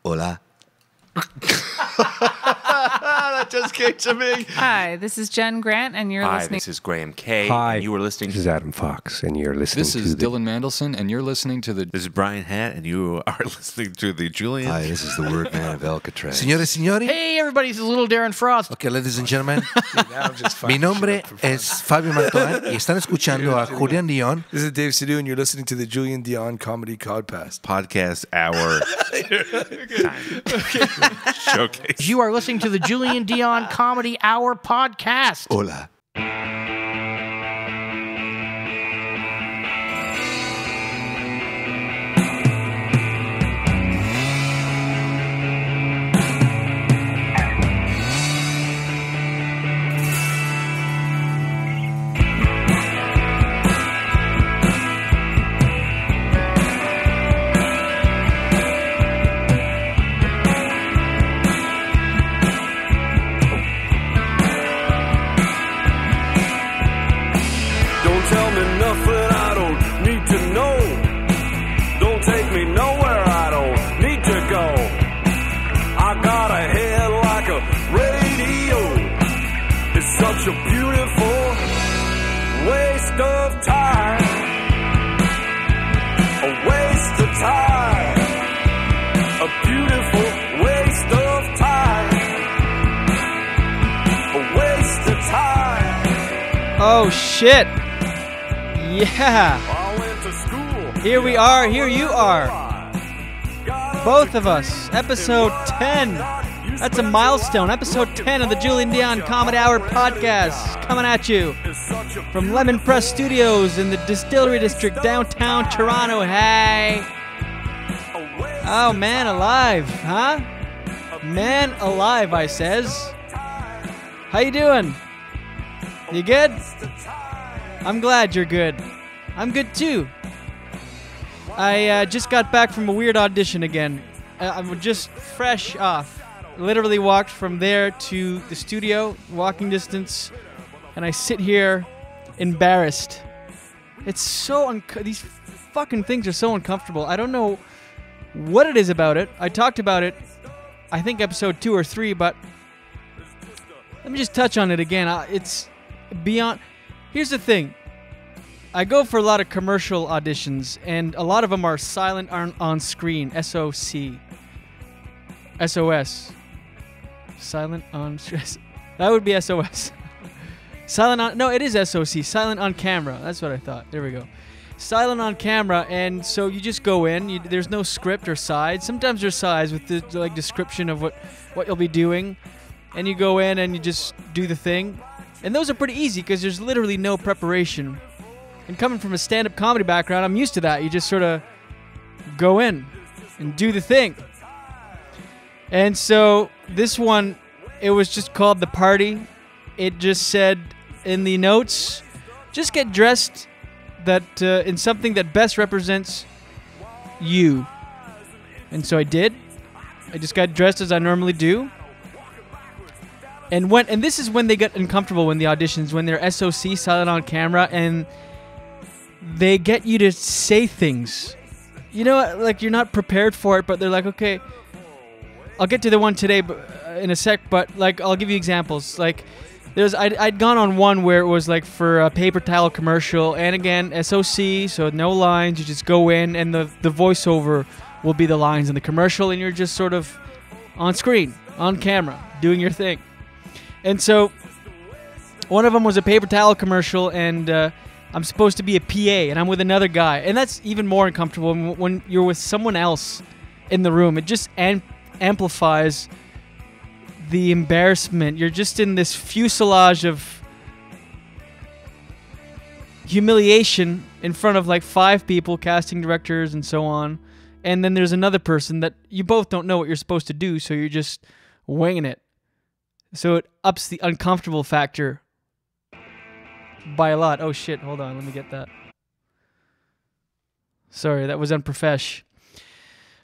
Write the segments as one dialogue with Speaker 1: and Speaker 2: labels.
Speaker 1: Hola. That just came to me.
Speaker 2: Hi, this is Jen Grant, and you're
Speaker 3: Hi,
Speaker 2: listening.
Speaker 3: this is Graham Kay.
Speaker 4: Hi,
Speaker 3: and you were listening.
Speaker 4: This is Adam Fox, and you're listening
Speaker 5: This
Speaker 4: to
Speaker 5: is Dylan Mandelson, and you're listening to the...
Speaker 3: This is Brian Hatt, and you are listening to the Julian.
Speaker 1: Hi, this is the word man of Alcatraz.
Speaker 6: Señores, signori.
Speaker 5: Hey, everybody, this is Little Darren Frost.
Speaker 6: Okay, ladies and gentlemen. Mi nombre es Fabio Mantoan y están escuchando a Julian Dion.
Speaker 7: This is Dave Sidhu, and you're listening to the Julian Dion Comedy Codcast.
Speaker 3: Podcast hour. Showcase.
Speaker 5: You are listening to the Julian Dion Comedy Hour podcast.
Speaker 1: Hola.
Speaker 8: Such a beautiful waste of time. A waste of time. A beautiful waste of time. A waste of time.
Speaker 9: Oh shit. Yeah. Here we are, here you are. Both of us. Episode 10. That's a milestone. Episode 10 of the Julian Dion Comedy Hour podcast. Coming at you from Lemon Press Studios in the Distillery District, downtown Toronto. Hey. Oh, man alive, huh? Man alive, I says. How you doing? You good? I'm glad you're good. I'm good too. I just got back from a weird audition again. I'm just fresh off. Literally walked from there to the studio, walking distance, and I sit here embarrassed. It's so these fucking things are so uncomfortable. I don't know what it is about it. I talked about it, I think episode 2 or 3, but let me just touch on it again. It's beyond. Here's the thing. I go for a lot of commercial auditions, and a lot of them are silent on screen. SOC. SOS. Silent on... That would be SOS. Silent on... No, it is SOC. Silent on camera. That's what I thought. There we go. Silent on camera, and so you just go in. There's no script or sides. Sometimes there's sides with the like description of what you'll be doing, and you go in and you just do the thing. And those are pretty easy because there's literally no preparation. And coming from a stand-up comedy background, I'm used to that. You just sort of go in and do the thing. And so this one, it was just called The Party. It just said in the notes, just get dressed that in something that best represents you. And so I did. I just got dressed as I normally do. And this is when they get uncomfortable when the auditions, when they're SOC, silent on camera, and they get you to say things. You know, like you're not prepared for it, but they're like, okay, I'll get to the one today in a sec, but like I'll give you examples. Like I'd gone on one where it was like for a paper towel commercial, and again SOC, so no lines. You just go in, and the voiceover will be the lines in the commercial, and you're just sort of on screen, on camera, doing your thing. And so one of them was a paper towel commercial, and I'm supposed to be a PA, and I'm with another guy, and that's even more uncomfortable when you're with someone else in the room. It just amplifies the embarrassment. You're just in this fuselage of humiliation in front of like 5 people, casting directors and so on, and then there's another person that you both don't know what you're supposed to do, so you're just winging it. So it ups the uncomfortable factor by a lot. Oh shit, hold on, let me get that. Sorry, that was unprofesh.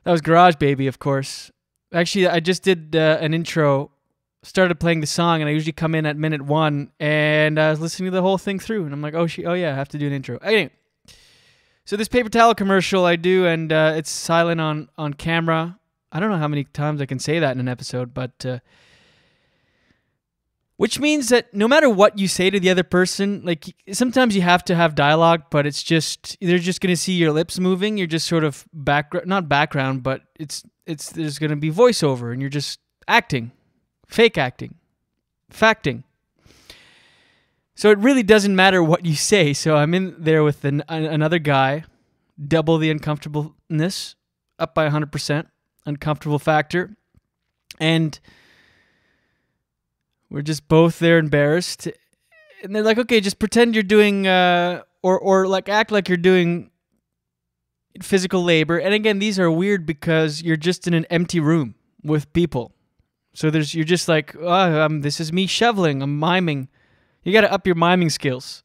Speaker 9: That was Garage Baby, of course. Actually, I just did an intro, started playing the song, and I usually come in at minute 1, and I was listening to the whole thing through, and I'm like, oh yeah, I have to do an intro. Anyway, so this paper towel commercial I do, and it's silent on camera. I don't know how many times I can say that in an episode, but which means that no matter what you say to the other person, like sometimes you have to have dialogue, but it's just they're just going to see your lips moving. You're just sort of not background, but it's there's going to be voiceover, and you're just acting, fake acting, facting. So it really doesn't matter what you say. So I'm in there with another guy, double the uncomfortableness, up by 100%, uncomfortable factor, and we're just both there embarrassed. And they're like, okay, just pretend you're doing, or like act like you're doing physical labor. And again, these are weird because you're just in an empty room with people. So you're just like, this is me shoveling, I'm miming. You got to up your miming skills.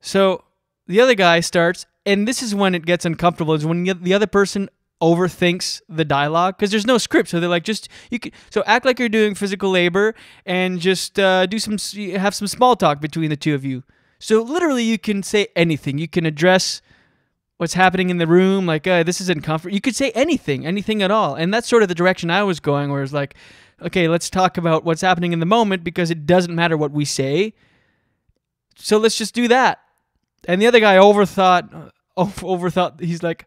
Speaker 9: So the other guy starts, and this is when it gets uncomfortable, is when the other person overthinks the dialogue, because there's no script. So they're like, so act like you're doing physical labor and just have some small talk between the two of you. So literally you can say anything. You can address what's happening in the room, like this is uncomfortable. You could say anything at all. And that's sort of the direction I was going, where it's like, okay, let's talk about what's happening in the moment because it doesn't matter what we say. So let's just do that. And the other guy overthought. He's like,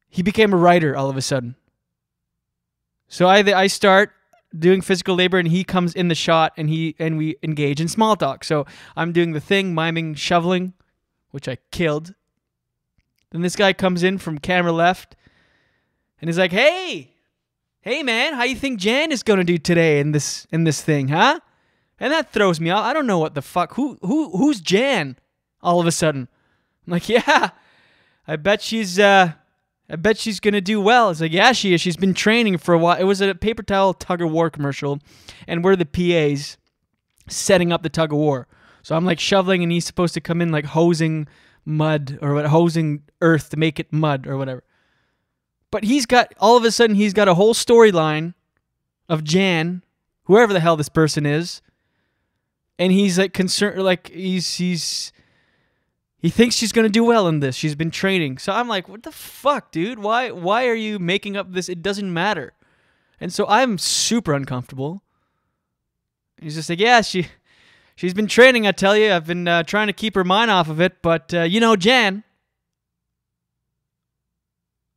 Speaker 9: he became a writer all of a sudden. So I start doing physical labor, and he comes in the shot, and we engage in small talk. So I'm doing the thing, miming shoveling, which I killed. Then this guy comes in from camera left, and he's like, Hey man, how you think Jan is gonna do today in this thing, huh? And that throws me off. I don't know what the fuck. Who's Jan? All of a sudden, I'm like, yeah, I bet she's gonna do well. It's like, yeah, she is. She's been training for a while. It was a paper towel tug of war commercial, and we're the PAs setting up the tug of war. So I'm like shoveling, and he's supposed to come in like hosing mud or hosing earth to make it mud or whatever. But all of a sudden, he's got a whole storyline of Jan, whoever the hell this person is, and he's like concerned, like he thinks she's gonna do well in this. She's been training, so I'm like, what the fuck, dude? Why are you making up this? It doesn't matter. And so I'm super uncomfortable. He's just like, yeah, she's been training. I tell you, I've been trying to keep her mind off of it, but Jan.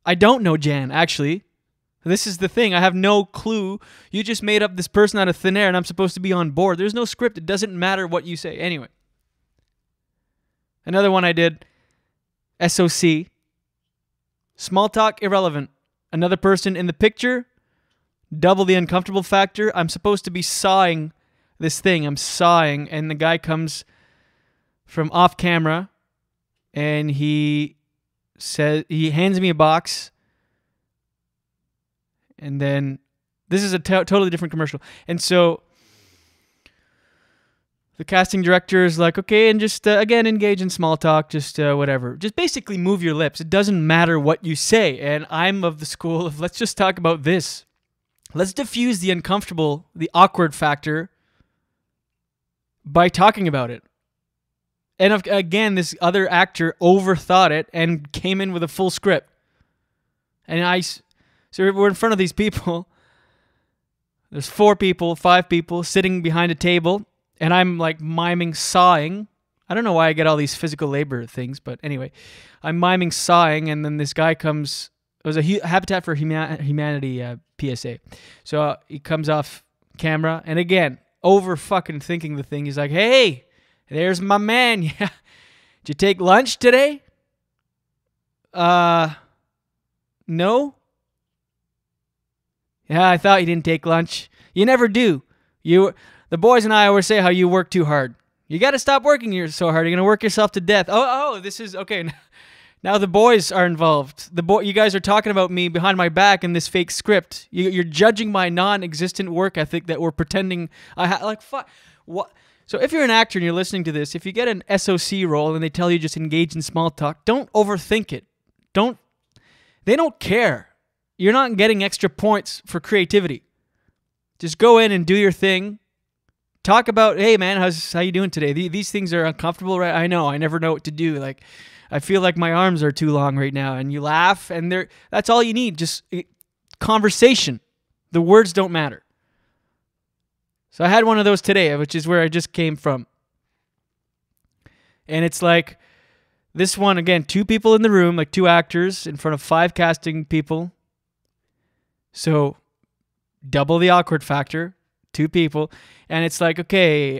Speaker 9: I don't know Jan, actually. This is the thing. I have no clue. You just made up this person out of thin air, and I'm supposed to be on board. There's no script. It doesn't matter what you say. Anyway. Another one I did. SOC. Small talk, irrelevant. Another person in the picture. Double the uncomfortable factor. I'm supposed to be sawing this thing. I'm sawing, and the guy comes from off camera, and he hands me a box, and then this is a totally different commercial. And so the casting director is like, okay, and just again engage in small talk, just whatever, just basically move your lips. It doesn't matter what you say. And I'm of the school of, let's just talk about this. Let's diffuse the uncomfortable, the awkward factor by talking about it. And again, this other actor overthought it and came in with a full script. And so we're in front of these people. There's 5 people sitting behind a table, and I'm like miming sawing. I don't know why I get all these physical labor things, but anyway, I'm miming sawing, and then this guy comes. It was a Habitat for Humanity PSA. So he comes off camera, and again, over fucking thinking the thing. He's like, hey, there's my man. Yeah. Did you take lunch today? No. Yeah, I thought you didn't take lunch. You never do. The boys and I always say how you work too hard. You got to stop working so hard. You're going to work yourself to death. This is okay. Now the boys are involved. You guys are talking about me behind my back in this fake script. You're judging my non-existent work ethic that we're pretending I have. Like, fuck. What? So if you're an actor and you're listening to this, if you get an SOC role and they tell you just engage in small talk, don't overthink it. They don't care. You're not getting extra points for creativity. Just go in and do your thing. Talk about, hey man, how you doing today? These things are uncomfortable, right? I know. I never know what to do. Like, I feel like my arms are too long right now. And you laugh, and that's all you need. Just conversation. The words don't matter. So I had one of those today, which is where I just came from. And it's like, this one, again, 2 people in the room, like 2 actors in front of 5 casting people. So double the awkward factor, 2 people. And it's like, okay,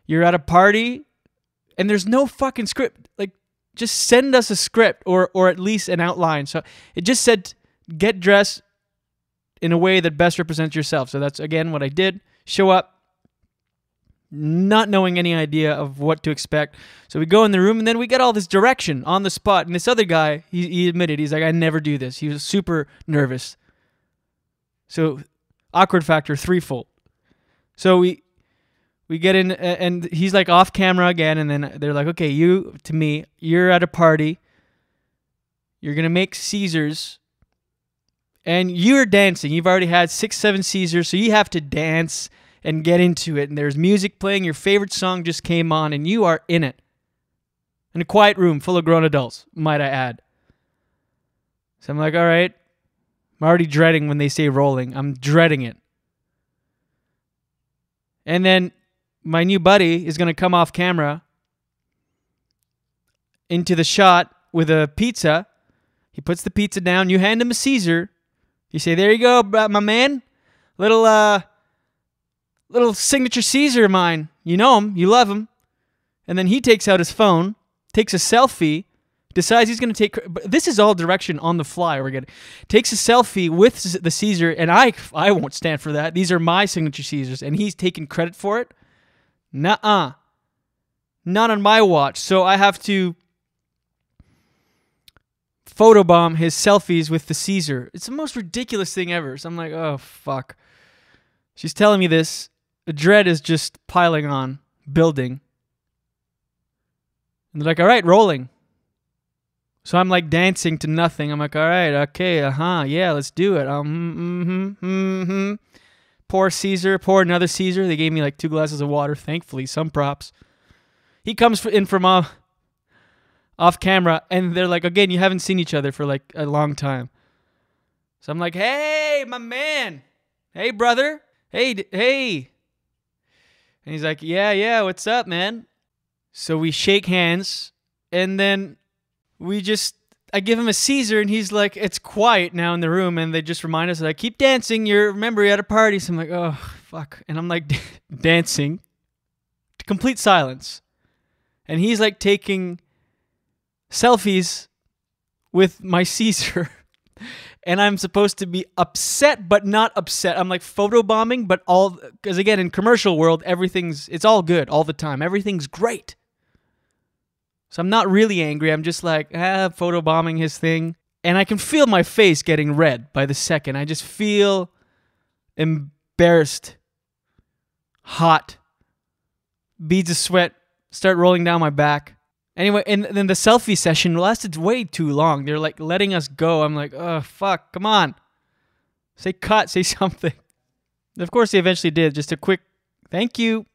Speaker 9: you're at a party and there's no fucking script. Like, just send us a script or at least an outline. So it just said, get dressed in a way that best represents yourself. So that's, again, what I did. Show up, not knowing any idea of what to expect. So we go in the room, and then we get all this direction on the spot. And this other guy, he admitted, he's like, I never do this. He was super nervous. So awkward factor threefold. So we get in, and he's like off camera again, and then they're like, okay, you're at a party. You're going to make Caesars, and you're dancing. You've already had 6, 7 Caesars, so you have to dance and get into it. And there's music playing. Your favorite song just came on, and you are in it. In a quiet room full of grown adults, might I add. So I'm like, all right. I'm already dreading when they say rolling. I'm dreading it. And then my new buddy is going to come off camera into the shot with a pizza. He puts the pizza down. You hand him a Caesar. You say, there you go, my man. Little signature Caesar of mine. You know him. You love him. And then he takes out his phone, takes a selfie, decides he's going to take... This is all direction on the fly we're getting. Takes a selfie with the Caesar, and I won't stand for that. These are my signature Caesars, and he's taking credit for it? Nuh-uh. Not on my watch. So I have to photobomb his selfies with the Caesar. It's the most ridiculous thing ever. So I'm like, oh, fuck. She's telling me this. The dread is just piling on, building. And they're like, all right, rolling. So I'm like dancing to nothing. I'm like, all right, okay, yeah, let's do it. Pour Caesar, pour another Caesar. They gave me like 2 glasses of water, thankfully, some props. He comes in from off camera, and they're like, again, you haven't seen each other for like a long time. So I'm like, hey, my man. Hey, brother. Hey. And he's like, yeah, what's up, man? So we shake hands, and then I give him a Caesar, and he's like, it's quiet now in the room, and they just remind us that I keep dancing. Remember, you're at a party. So I'm like, oh, fuck. And I'm like dancing to complete silence. And he's like taking selfies with my Caesar. And I'm supposed to be upset, but not upset. I'm like photobombing, but because again, in commercial world, it's all good all the time. Everything's great. So I'm not really angry. I'm just like, photobombing his thing. And I can feel my face getting red by the second. I just feel embarrassed, hot, beads of sweat start rolling down my back. Anyway, and then the selfie session lasted way too long. They're like letting us go. I'm like, oh, fuck, come on. Say cut, say something. And of course, they eventually did. Just a quick thank you.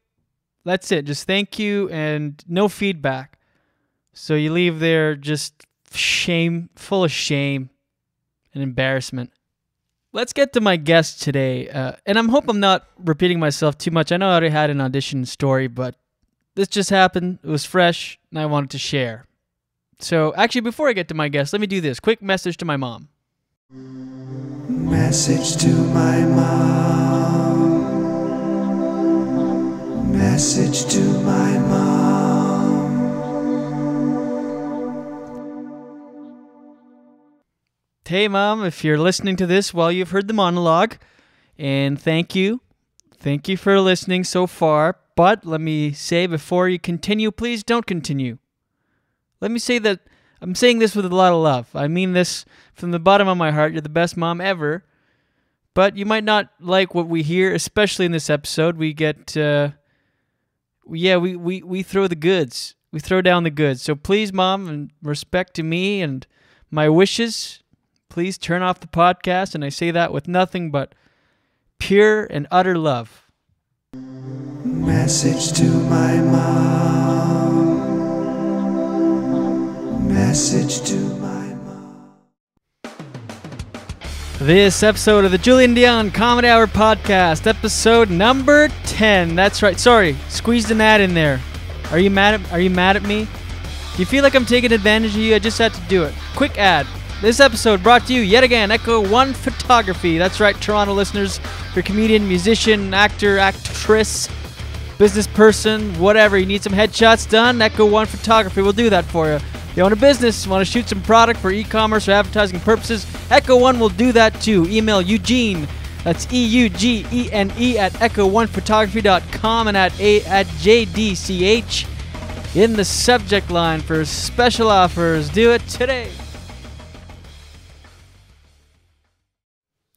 Speaker 9: That's it. Just thank you and no feedback. So you leave there just full of shame and embarrassment. Let's get to my guest today. And I hope I'm not repeating myself too much. I know I already had an audition story, but this just happened. It was fresh, and I wanted to share. So, actually, before I get to my guest, let me do this. Quick message to my mom.
Speaker 10: Message to my mom. Message to my mom.
Speaker 9: Hey, Mom, if you're listening to this, well, you've heard the monologue, and thank you. Thank you for listening so far. But let me say before you continue, please don't continue. Let me say that I'm saying this with a lot of love. I mean this from the bottom of my heart. You're the best mom ever. But you might not like what we hear, especially in this episode. We get, we throw the goods. We throw down the goods. So please, Mom, in respect to me and my wishes, please turn off the podcast. And I say that with nothing but pure and utter love.
Speaker 10: Message to my mom. Message to my mom.
Speaker 9: This episode of the Julian Dion Comedy Hour podcast, episode number 10. That's right. Sorry, squeezed an ad in there. Are you mad at me? Do you feel like I'm taking advantage of you? I just had to do it. Quick ad. This episode brought to you yet again, Echo One Photography. That's right, Toronto listeners. If you're a comedian, musician, actor, actress, business person, whatever, you need some headshots done, Echo One Photography will do that for you. You own a business, want to shoot some product for e-commerce or advertising purposes, Echo One will do that too. Email Eugene, that's EUGENE at echo1photography.com and at JDCH in the subject line for special offers. Do it today.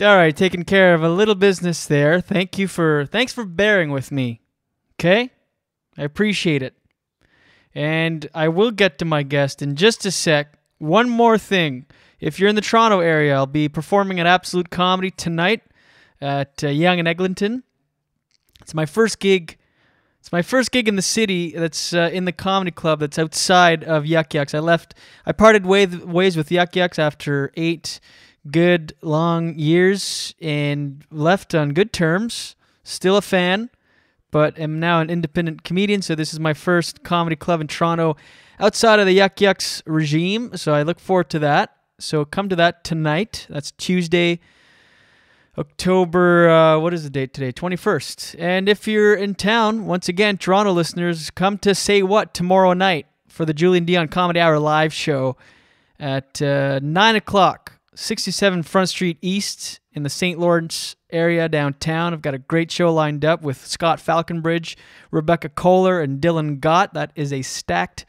Speaker 9: All right, taking care of a little business there. Thanks for bearing with me. Okay? I appreciate it. And I will get to my guest in just a sec. One more thing. If you're in the Toronto area, I'll be performing at Absolute Comedy tonight at Yonge and Eglinton. It's my first gig. It's my first gig in the city that's in the comedy club that's outside of Yuck Yucks. I parted ways with Yuck Yucks after 8 good, long years and left on good terms. Still a fan, but am now an independent comedian, so this is my first comedy club in Toronto outside of the Yuck Yucks regime, so I look forward to that. So come to that tonight. That's Tuesday, October, what is the date today? 21st. And if you're in town, once again, Toronto listeners, come to Say What tomorrow night for the Julian Dion Comedy Hour live show at 9 o'clock, 67 Front Street East in the St. Lawrence area downtown. I've got a great show lined up with Scott Falconbridge, Rebecca Kohler, and Dylan Gott. That is a stacked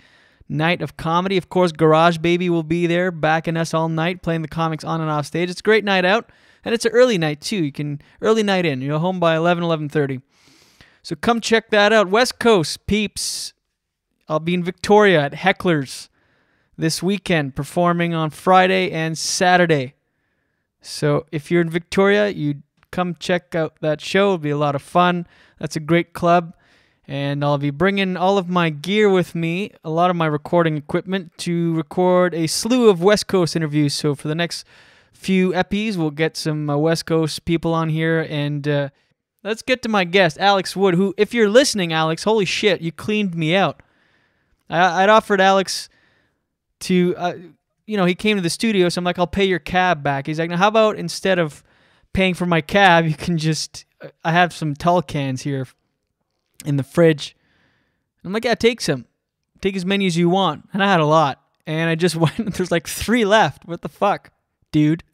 Speaker 9: night of comedy. Of course, Garage Baby will be there, backing us all night, playing the comics on and off stage. It's a great night out, and it's an early night, too. You can early night in. You're home by 11:30. So come check that out. West Coast peeps, I'll be in Victoria at Heckler's this weekend, performing on Friday and Saturday. So if you're in Victoria, you come check out that show. It'll be a lot of fun. That's a great club. And I'll be bringing all of my gear with me, a lot of my recording equipment, to record a slew of West Coast interviews. So for the next few epis, we'll get some West Coast people on here. And let's get to my guest, Alex Wood, who, if you're listening, Alex, holy shit, you cleaned me out. I'd offered Alex to, he came to the studio, so I'm like, I'll pay your cab back. He's like, now how about instead of paying for my cab, you can just, I have some tall cans here in the fridge. I'm like, yeah, take some. Take as many as you want. And I had a lot. And I just went, there's like 3 left. What the fuck, dude?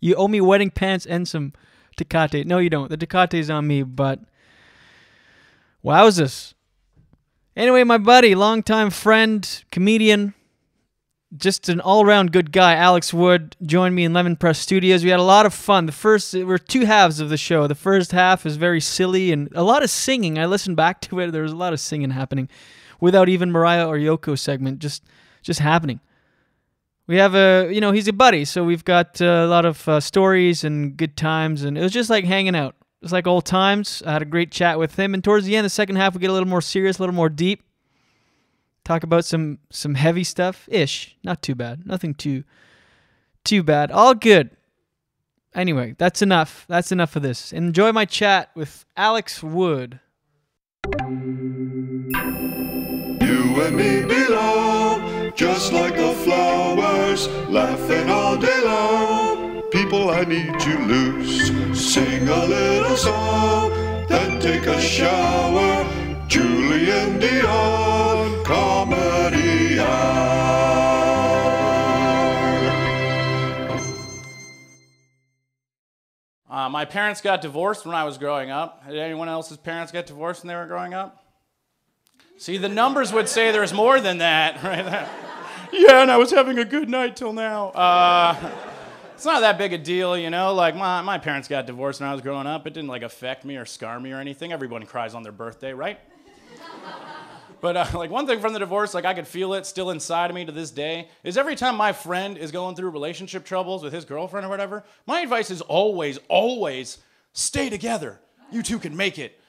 Speaker 9: You owe me wedding pants and some Tecate. No, you don't. The Tecate's on me, but wowzers. Anyway, my buddy, longtime friend, comedian, just an all-around good guy, Alex Wood, joined me in Lemon Press Studios. We had a lot of fun. There were 2 halves of the show. The first half is very silly and a lot of singing. I listened back to it. There was a lot of singing happening without even Mariah or Yoko segment, just happening. We have he's a buddy, so we've got a lot of stories and good times, and it was just like hanging out. It was like old times. I had a great chat with him, and towards the end, the second half, we get a little more serious, a little more deep. Talk about some heavy stuff-ish. Not too bad. Nothing too bad. All good. Anyway, that's enough. That's enough of this. Enjoy my chat with Alex Wood.
Speaker 10: You and me belong, just like the flowers, laughing all day long. People, I need you loose. Sing a little song, then take a shower. Julian Dion Comedy Hour.
Speaker 11: My parents got divorced when I was growing up. Did anyone else's parents get divorced when they were growing up? See, the numbers would say there's more than that, right? Yeah, and I was having a good night till now. It's not that big a deal, you know? Like, my parents got divorced when I was growing up. It didn't, like, affect me or scar me or anything. Everyone cries on their birthday, right? But, like, one thing from the divorce, like, I could feel it still inside of me to this day, is every time my friend is going through relationship troubles with his girlfriend or whatever, my advice is always, always stay together. You two can make it.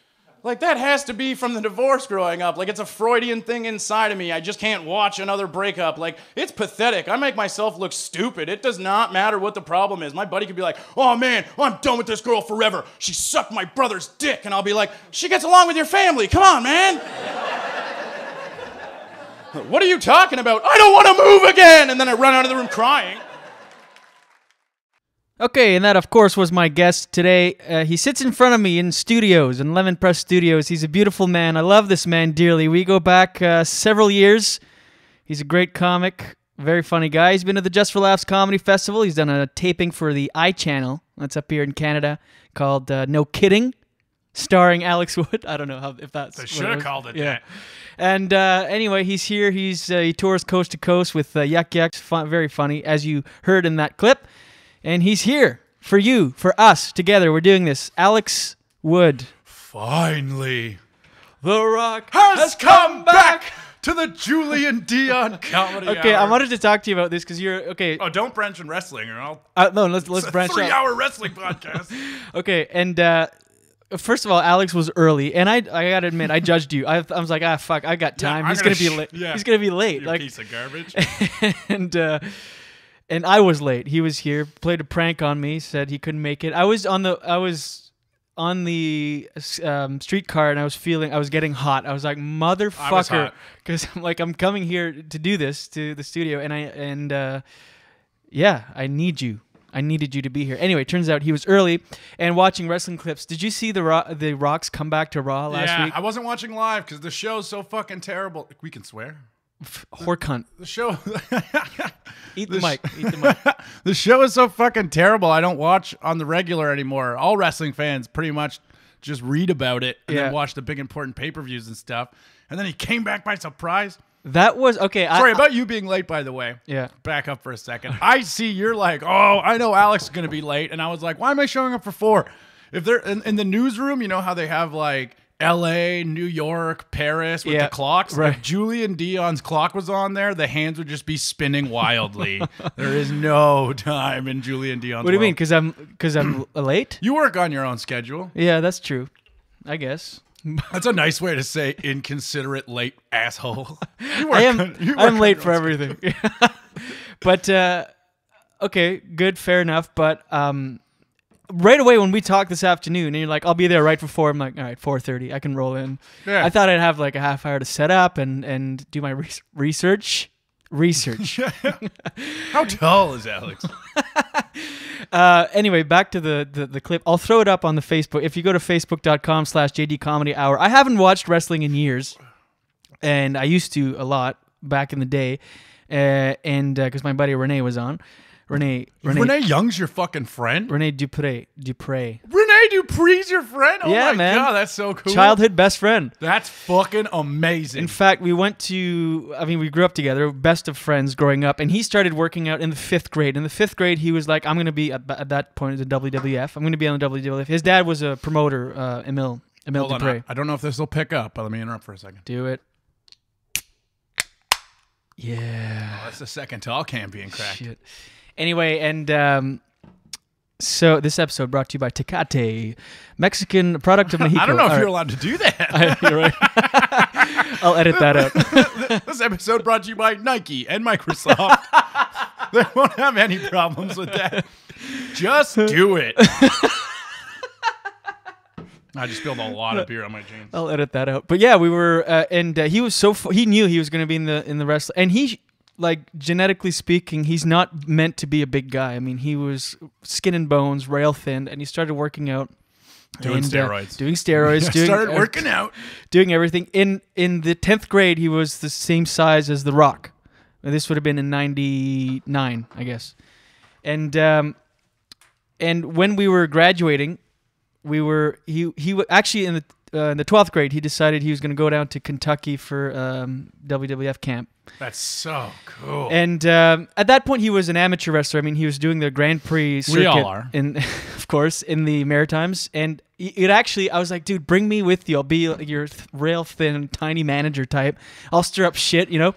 Speaker 11: Like, that has to be from the divorce growing up. Like, it's a Freudian thing inside of me. I just can't watch another breakup. Like, it's pathetic. I make myself look stupid. It does not matter what the problem is. My buddy could be like, oh, man, I'm done with this girl forever. She sucked my brother's dick. And I'll be like, she gets along with your family. Come on, man. What are you talking about? I don't want to move again. And then I run out of the room crying.
Speaker 9: Okay, and that, of course, was my guest today. He sits in front of me in studios, in Lemon Press Studios. He's a beautiful man. I love this man dearly. We go back several years. He's a great comic, very funny guy. He's been to the Just for Laughs Comedy Festival. He's done a taping for the iChannel, that's up here in Canada, called No Kidding, starring Alex Wood. I don't know if that's...
Speaker 11: They should have called it that.
Speaker 9: And anyway, he's here. He tours coast to coast with Yuck Yucks, very funny, as you heard in that clip. And he's here for you, for us, together. We're doing this. Alex Wood.
Speaker 11: Finally,
Speaker 9: The Rock
Speaker 11: has come back to the Julian Dion Comedy
Speaker 9: Okay,
Speaker 11: Hour.
Speaker 9: I wanted to talk to you about this because you're okay.
Speaker 11: Oh, don't branch in wrestling, or I'll.
Speaker 9: No, let's branch out.
Speaker 11: 3-hour wrestling podcast.
Speaker 9: Okay, and first of all, Alex was early, and I gotta admit, I judged you. I was like, fuck, I got time.
Speaker 11: I'm
Speaker 9: He's gonna be
Speaker 11: gonna
Speaker 9: late.
Speaker 11: yeah.
Speaker 9: He's gonna be late.
Speaker 11: You
Speaker 9: Like
Speaker 11: piece of garbage.
Speaker 9: and I was late. He was here, played a prank on me, said he couldn't make it. I was on the streetcar, and I was getting hot. I was like, motherfucker, because I'm coming here to do this to the studio, and I need you. I needed you to be here. Anyway, turns out he was early and watching wrestling clips. Did you see the Rock's come back to Raw last week?
Speaker 11: I wasn't watching live because the show's so fucking terrible. We can swear.
Speaker 9: Whore cunt.
Speaker 11: The show.
Speaker 9: Eat the mic. Eat the mic.
Speaker 11: The show is so fucking terrible. I don't watch on the regular anymore. All wrestling fans pretty much just read about it and then watch the big important pay-per-views and stuff. And then he came back by surprise.
Speaker 9: That was okay.
Speaker 11: Sorry about you being late, by the way.
Speaker 9: Yeah.
Speaker 11: Back up for a second. I see you're like, oh, I know Alex is going to be late. And I was like, why am I showing up for 4? If they're in the newsroom, you know how they have like LA, New York, Paris with the clocks?
Speaker 9: Right.
Speaker 11: If Julian Dion's clock was on there, the hands would just be spinning wildly. There is no time in Julian Dion's
Speaker 9: What do you
Speaker 11: world.
Speaker 9: mean? Because I'm late?
Speaker 11: You work on your own schedule.
Speaker 9: Yeah, that's true. I guess.
Speaker 11: That's a nice way to say inconsiderate late asshole.
Speaker 9: I'm late for everything. But okay, good, fair enough. But right away when we talked this afternoon, and you're like, "I'll be there right for 4." I'm like, "All right, 4:30, I can roll in."
Speaker 11: Yeah.
Speaker 9: I thought I'd have like a half hour to set up and do my research.
Speaker 11: How tall is Alex?
Speaker 9: Anyway, back to the clip. I'll throw it up on the Facebook. If you go to facebook.com/JD Comedy Hour, I haven't watched wrestling in years, and I used to a lot back in the day, and because my buddy Renee was on. Renee
Speaker 11: Young's your fucking friend?
Speaker 9: Renee Dupree.
Speaker 11: Renee Dupree's your friend? Oh
Speaker 9: Yeah,
Speaker 11: my
Speaker 9: man.
Speaker 11: God, that's so cool.
Speaker 9: Childhood best friend.
Speaker 11: That's fucking amazing.
Speaker 9: In fact, we grew up together, best of friends growing up, and he started working out in the 5th grade. In the 5th grade, he was like, I'm going to be, at that point, the WWF. I'm going to be on the WWF. His dad was a promoter, Emil
Speaker 11: Hold on,
Speaker 9: Dupree.
Speaker 11: I don't know if this will pick up, but let me interrupt for a second.
Speaker 9: Do it. Yeah.
Speaker 11: Oh, that's the second tall can being cracked.
Speaker 9: Shit. Anyway, and so this episode brought to you by Tecate, Mexican product of Mexico.
Speaker 11: I don't know if you're allowed to do that.
Speaker 9: You're right. I'll edit that out.
Speaker 11: This episode brought to you by Nike and Microsoft. They won't have any problems with that. Just do it. I just spilled a lot of beer on my jeans.
Speaker 9: I'll edit that out. But yeah, we were, and he was he knew he was going to be in the wrestling, and he. Like, genetically speaking, he's not meant to be a big guy. I mean, he was skin and bones, rail thin, and he started working out.
Speaker 11: Doing steroids.
Speaker 9: Started
Speaker 11: working out.
Speaker 9: Doing everything. In the 10th grade, he was the same size as The Rock. This would have been in 99, I guess. And when we were graduating, he actually in the 12th grade, he decided he was going to go down to Kentucky for WWF camp.
Speaker 11: That's so cool.
Speaker 9: And at that point, he was an amateur wrestler. I mean, he was doing the Grand Prix circuit.
Speaker 11: We all are.
Speaker 9: Of course, in the Maritimes. And I was like, dude, bring me with you. I'll be your rail thin, tiny manager type. I'll stir up shit, you know?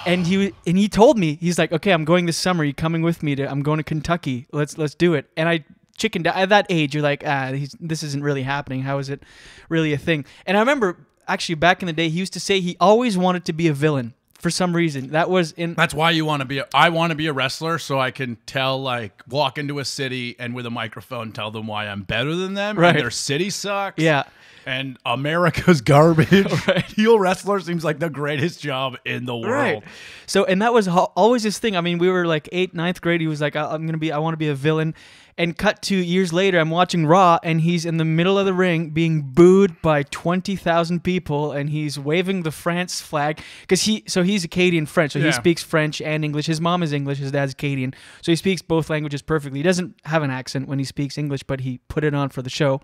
Speaker 9: And he told me, he's like, okay, I'm going this summer. You coming with me? I'm going to Kentucky. Let's do it. And I chickened out. At that age, you're like, this isn't really happening. How is it really a thing? And I remember actually back in the day, he used to say he always wanted to be a villain for some reason. That's
Speaker 12: why you want to be. I want to be a wrestler so I can walk into a city and with a microphone tell them why I'm better than them.
Speaker 9: Right.
Speaker 12: And their city sucks.
Speaker 9: Yeah.
Speaker 12: And America's garbage. Right. Heel wrestler seems like the greatest job in the world.
Speaker 9: Right. So, and that was always his thing. I mean, we were like 8th, 9th grade. He was like, I want to be a villain. And cut to years later, I'm watching Raw, and he's in the middle of the ring being booed by 20,000 people, and he's waving the France flag because he's Acadian French, so he speaks French and English. His mom is English, his dad's Acadian, so he speaks both languages perfectly. He doesn't have an accent when he speaks English, but he put it on for the show.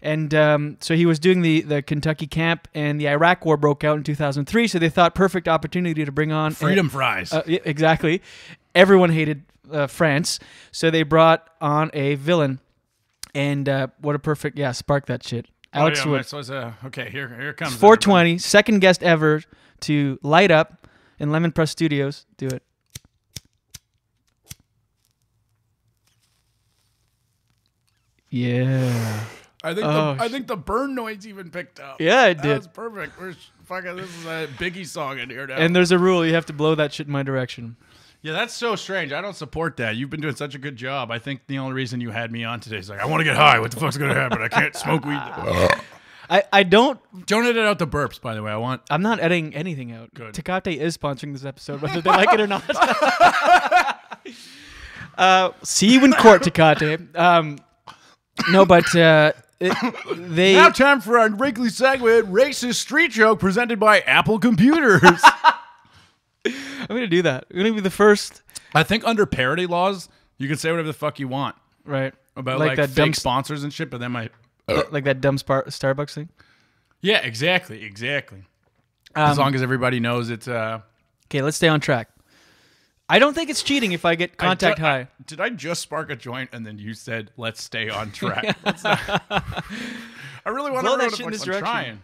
Speaker 9: And so he was doing the Kentucky camp, and the Iraq War broke out in 2003, so they thought perfect opportunity to bring on...
Speaker 12: Freedom fries.
Speaker 9: Yeah, exactly. Everyone hated France, so they brought on a villain. And what a perfect... Yeah, spark that shit. Alex Wood.
Speaker 12: Okay, here comes...
Speaker 9: 420, everybody. Second guest ever to light up in Lemon Press Studios. Do it. Yeah.
Speaker 12: I think the burn noise even picked up.
Speaker 9: Yeah, it did.
Speaker 12: That was perfect. This is a Biggie song in here now.
Speaker 9: And there's a rule. You have to blow that shit in my direction.
Speaker 12: Yeah, that's so strange. I don't support that. You've been doing such a good job. I think the only reason you had me on today is like, I want to get high. What the fuck's going to happen? I can't smoke weed.
Speaker 9: I don't
Speaker 12: edit out the burps, by the way.
Speaker 9: I'm not editing anything out.
Speaker 12: Good.
Speaker 9: Tecate is sponsoring this episode, whether they like it or not. See you in court, Tecate. No, but
Speaker 12: now time for our weekly segment, Racist Street Joke, presented by Apple Computers.
Speaker 9: I'm going to do that. I'm going to be the first.
Speaker 12: I think under parody laws, you can say whatever the fuck you want.
Speaker 9: Right.
Speaker 12: About like that fake sponsors and shit, but then
Speaker 9: like that dumb Starbucks thing?
Speaker 12: Yeah, exactly. As long as everybody knows it's...
Speaker 9: Okay, let's stay on track. I don't think it's cheating if I get contact high.
Speaker 12: Did I just spark a joint and then you said, let's stay on track? I really want to
Speaker 9: blow that shit in this direction.
Speaker 12: Trying.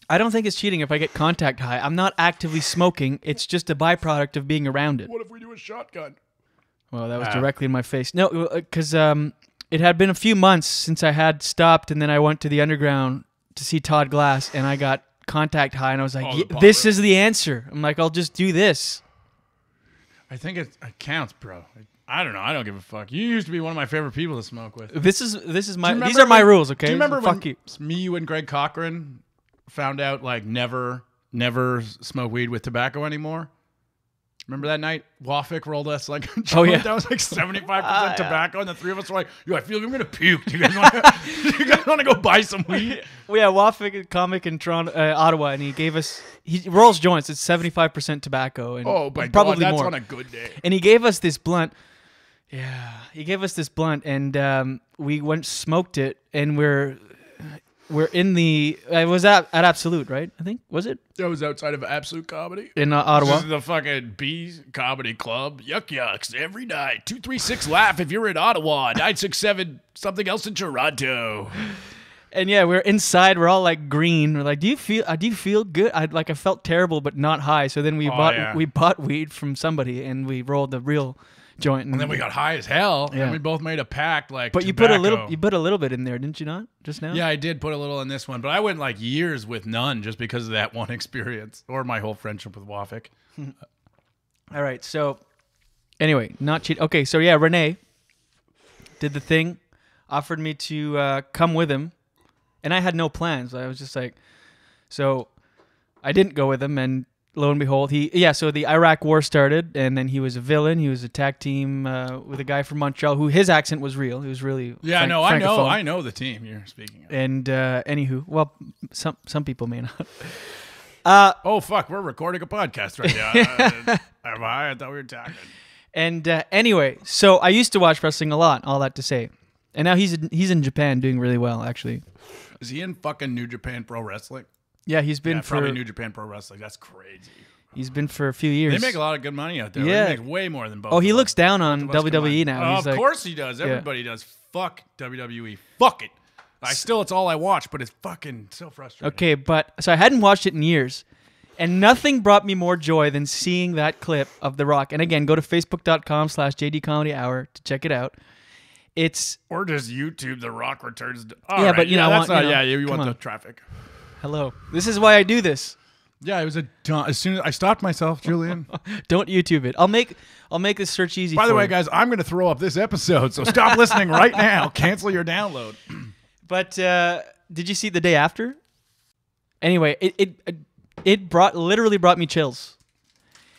Speaker 9: I don't think it's cheating if I get contact high. I'm not actively smoking. It's just a byproduct of being around it.
Speaker 12: What if we do a shotgun?
Speaker 9: Well, that was directly in my face. No, because it had been a few months since I had stopped, and then I went to the underground to see Todd Glass, and I got contact high, and I was like, this is the answer. I'm like, I'll just do this.
Speaker 12: I think it counts, bro. I don't know. I don't give a fuck. You used to be one of my favorite people to smoke with.
Speaker 9: These are my rules, okay?
Speaker 12: Do you remember
Speaker 9: when
Speaker 12: you and Greg Cochran found out like never smoke weed with tobacco anymore? Remember that night? Wafik rolled us like a joint that was like 75% tobacco, and the three of us were like, "Yo, I feel like I'm gonna puke. Do you guys want to go buy some weed?"
Speaker 9: Yeah, Wafik, a comic in Toronto, Ottawa, and he rolls joints. It's 75% tobacco, and probably
Speaker 12: that's
Speaker 9: more
Speaker 12: on a good day.
Speaker 9: And he gave us this blunt. Yeah, he gave us this blunt, and we went smoked it, and we're in the... It was at Absolute, right? I think. Was it?
Speaker 12: It was outside of Absolute Comedy.
Speaker 9: In Ottawa.
Speaker 12: This is the fucking B Comedy Club. Yucks every night. 236 Laugh if you're in Ottawa. 967 something else in Toronto.
Speaker 9: And yeah, we're inside. We're all like green. We're like, do you feel good? I felt terrible, but not high. So then we bought weed from somebody, and we rolled the real joint,
Speaker 12: and then we got high as hell, and we both made a pact. Like,
Speaker 9: but
Speaker 12: tobacco.
Speaker 9: you put a little bit in there, didn't you not? Just now?
Speaker 12: Yeah, I did put a little in this one, but I went like years with none just because of that one experience, or my whole friendship with Wafik.
Speaker 9: All right, so anyway, not cheat. Okay, so yeah, Renee did the thing, offered me to come with him, and I had no plans. I was just like, so I didn't go with him, and lo and behold, so the Iraq War started, and then he was a villain. He was a tag team with a guy from Montreal who his accent was real. He was really francophone.
Speaker 12: I know the team you're speaking of.
Speaker 9: And anywho, well, some people may not.
Speaker 12: Oh fuck, we're recording a podcast right now. I thought we were talking.
Speaker 9: And anyway, so I used to watch wrestling a lot. All that to say, and now he's in Japan doing really well, actually.
Speaker 12: Is he in fucking New Japan Pro Wrestling?
Speaker 9: Yeah, he's been for...
Speaker 12: probably New Japan Pro Wrestling. That's crazy.
Speaker 9: He's been for a few years.
Speaker 12: They make a lot of good money out there.
Speaker 9: Yeah.
Speaker 12: They make way more than both.
Speaker 9: Oh, he looks down on WWE now.
Speaker 12: Of course he does. Everybody does. Fuck WWE. Fuck it. It's all I watch, but it's fucking so frustrating.
Speaker 9: Okay, so I hadn't watched it in years, and nothing brought me more joy than seeing that clip of The Rock. And again, go to facebook.com/JDComedyHour to check it out. It's
Speaker 12: or just YouTube. The Rock returns.
Speaker 9: Yeah, but I
Speaker 12: that's
Speaker 9: want,
Speaker 12: not. You
Speaker 9: come
Speaker 12: want
Speaker 9: on.
Speaker 12: the traffic.
Speaker 9: Hello. This is why I do this.
Speaker 12: Yeah, it was as soon as I stopped myself, Julian.
Speaker 9: Don't YouTube it. I'll make this search easy.
Speaker 12: By the
Speaker 9: for
Speaker 12: way,
Speaker 9: you.
Speaker 12: guys, I'm going to throw up this episode, so stop listening right now. Cancel your download.
Speaker 9: But did you see the day after? Anyway, it literally brought me chills.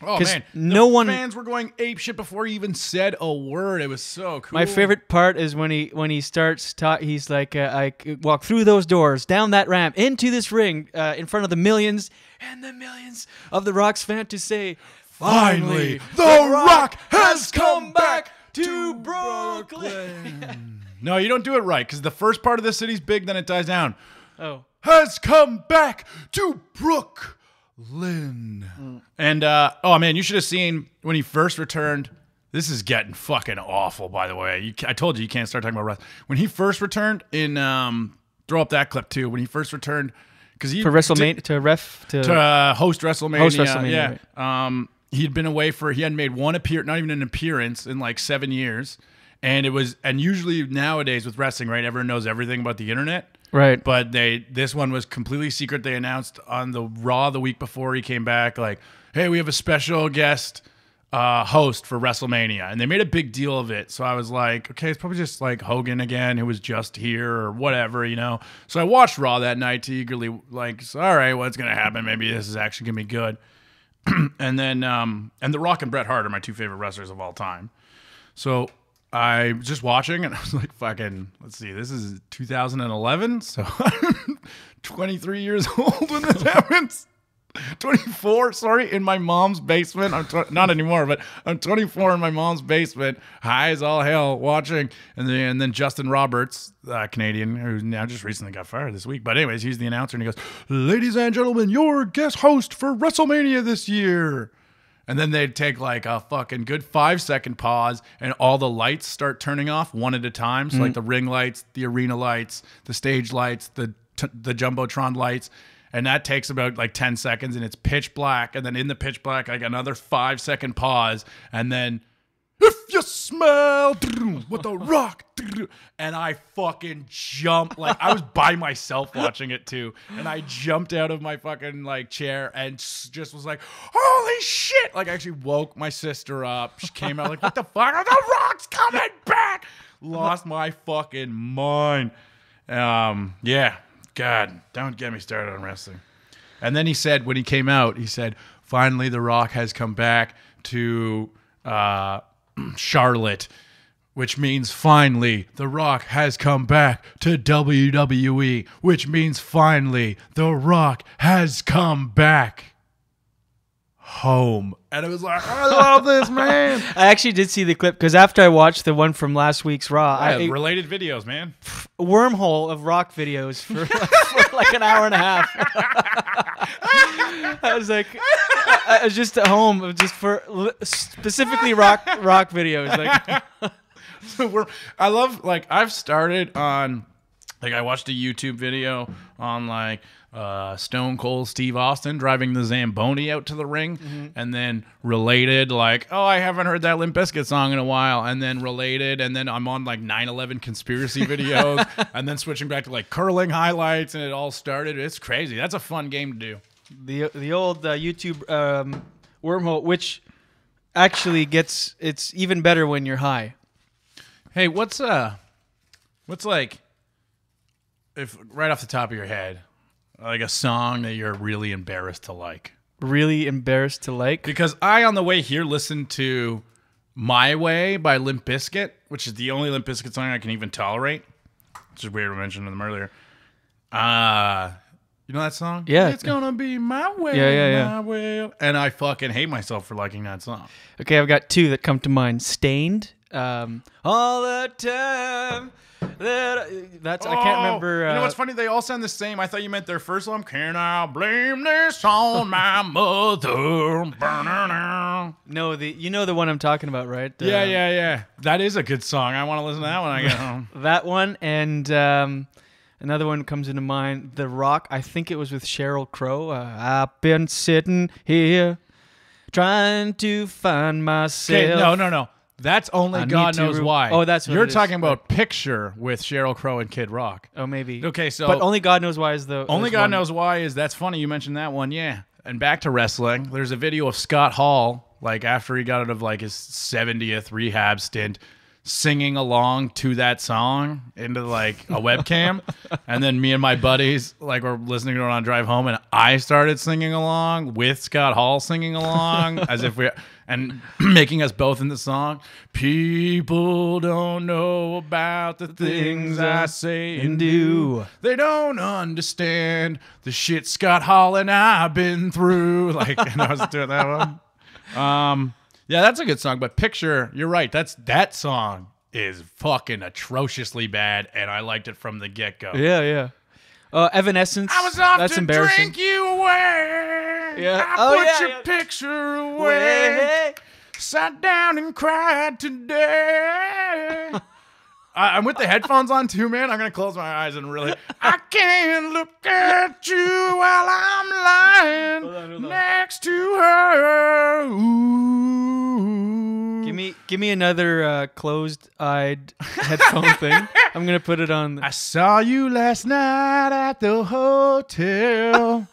Speaker 12: Oh
Speaker 9: 'Cause
Speaker 12: man,
Speaker 9: no one
Speaker 12: fans were going ape shit before he even said a word. It was so cool.
Speaker 9: My favorite part is when he starts he's like, I walk through those doors, down that ramp, into this ring, in front of the millions and the millions of the Rock's fans to say,
Speaker 12: finally, the Rock has come back to Brooklyn. No, you don't do it right, because the first part of the city's big, then it dies down.
Speaker 9: Oh.
Speaker 12: Has come back to Brooklyn. And, oh man, you should have seen when he first returned. This is getting fucking awful, by the way. I told you can't start talking about wrestling. When he first returned in, throw up that clip too. When he first returned, because he
Speaker 9: for WrestleMania to
Speaker 12: host WrestleMania.
Speaker 9: Host WrestleMania,
Speaker 12: yeah.
Speaker 9: right.
Speaker 12: He'd been away he hadn't made not even an appearance in like 7 years, and usually nowadays with wrestling, right? Everyone knows everything about the internet.
Speaker 9: Right.
Speaker 12: But this one was completely secret. They announced on the Raw the week before he came back, like, hey, we have a special guest host for WrestleMania. And they made a big deal of it. So I was like, okay, it's probably just like Hogan again, who was just here or whatever, So I watched Raw that night to eagerly, like, all right, what's going to happen? Maybe this is actually going to be good. And then, and The Rock and Bret Hart are my two favorite wrestlers of all time. So I was just watching, and I was like, fucking, let's see, this is 2011, so I'm 23 years old when this happens. 24, sorry, in my mom's basement. Not anymore, but I'm 24 in my mom's basement, high as all hell, watching. And then Justin Roberts, Canadian, who now just recently got fired this week. But anyways, he's the announcer, and he goes, ladies and gentlemen, your guest host for WrestleMania this year. And then they'd take like a fucking good 5-second pause, and all the lights start turning off one at a time. So like the ring lights, the arena lights, the stage lights, the Jumbotron lights. And that takes about like 10 seconds, and it's pitch black. And then in the pitch black, like another 5-second pause. And then, if you smell what the Rock, and I fucking jumped. Like, I was by myself watching it too. And I jumped out of my fucking like chair and just was like, holy shit. Like, I actually woke my sister up. She came out like, what the fuck? The Rock's coming back. Lost my fucking mind. Yeah. God, don't get me started on wrestling. And then he said, when he came out, he said, finally The Rock has come back to Charlotte, which means finally The Rock has come back to WWE, which means finally The Rock has come back home. And it was like, I love this, man.
Speaker 9: I actually did see the clip, because after I watched the one from last week's Raw,
Speaker 12: related videos, man.
Speaker 9: Wormhole of Rock videos for like an hour and a half. I was like, I was just at home just for specifically rock videos. Like,
Speaker 12: I love, like, I've started on, like, I watched a YouTube video on like Stone Cold Steve Austin driving the Zamboni out to the ring, and then related, like, oh, I haven't heard that Limp Bizkit song in a while, and then related, and then I'm on like 9/11 conspiracy videos, and then switching back to like curling highlights, and it all started. It's crazy. That's a fun game to do.
Speaker 9: The old YouTube wormhole, which actually it's even better when you're high.
Speaker 12: Hey, what's like, if right off the top of your head, like a song that you're really embarrassed to like?
Speaker 9: Really embarrassed to like?
Speaker 12: Because I, on the way here, listened to My Way by Limp Bizkit, which is the only Limp Bizkit song I can even tolerate. Which is weird to mention them earlier. You know that song?
Speaker 9: Yeah.
Speaker 12: It's gonna be my way, my way. And I fucking hate myself for liking that song.
Speaker 9: Okay, I've got two that come to mind. Stained. All the time. That's I can't remember.
Speaker 12: You know what's funny? They all sound the same. I thought you meant their first song. Can I blame this on my mother?
Speaker 9: No, you know the one I'm talking about, right?
Speaker 12: Yeah. That is a good song. I want to listen to that when I get home.
Speaker 9: That one, and another one comes into mind. The Rock. I think it was with Sheryl Crow. I've been sitting here trying to find myself.
Speaker 12: Okay, no. That's Only
Speaker 9: I
Speaker 12: God
Speaker 9: Need to
Speaker 12: Knows
Speaker 9: Ru-
Speaker 12: Why.
Speaker 9: Oh, that's what
Speaker 12: You're
Speaker 9: it is.
Speaker 12: talking about Picture with Sheryl Crow and Kid Rock.
Speaker 9: Oh, maybe.
Speaker 12: Okay, so
Speaker 9: but Only God Knows Why is the
Speaker 12: Only
Speaker 9: is
Speaker 12: God
Speaker 9: one.
Speaker 12: Knows Why is that's funny you mentioned that one, yeah. And back to wrestling, there's a video of Scott Hall, like after he got out of like his 70th rehab stint, singing along to that song into like a webcam. And then me and my buddies like were listening to it on drive home, and I started singing along with Scott Hall singing along as if we and making us both in the song. People don't know about the things I say and do. They don't understand the shit Scott Hall and I've been through. Like, and I was doing that one. Yeah, that's a good song. But Picture, you're right. That song is fucking atrociously bad, and I liked it from the get-go.
Speaker 9: Yeah. Evanescence.
Speaker 12: I was off
Speaker 9: that's
Speaker 12: to
Speaker 9: embarrassing.
Speaker 12: drink you away.
Speaker 9: Yeah.
Speaker 12: I put your picture away. Sat down and cried today. I'm with the headphones on too, man. I'm gonna close my eyes and really. I can't look at you while I'm lying next to her. Ooh.
Speaker 9: Give me another closed-eyed headphone thing. I'm gonna put it on.
Speaker 12: I saw you last night at the hotel.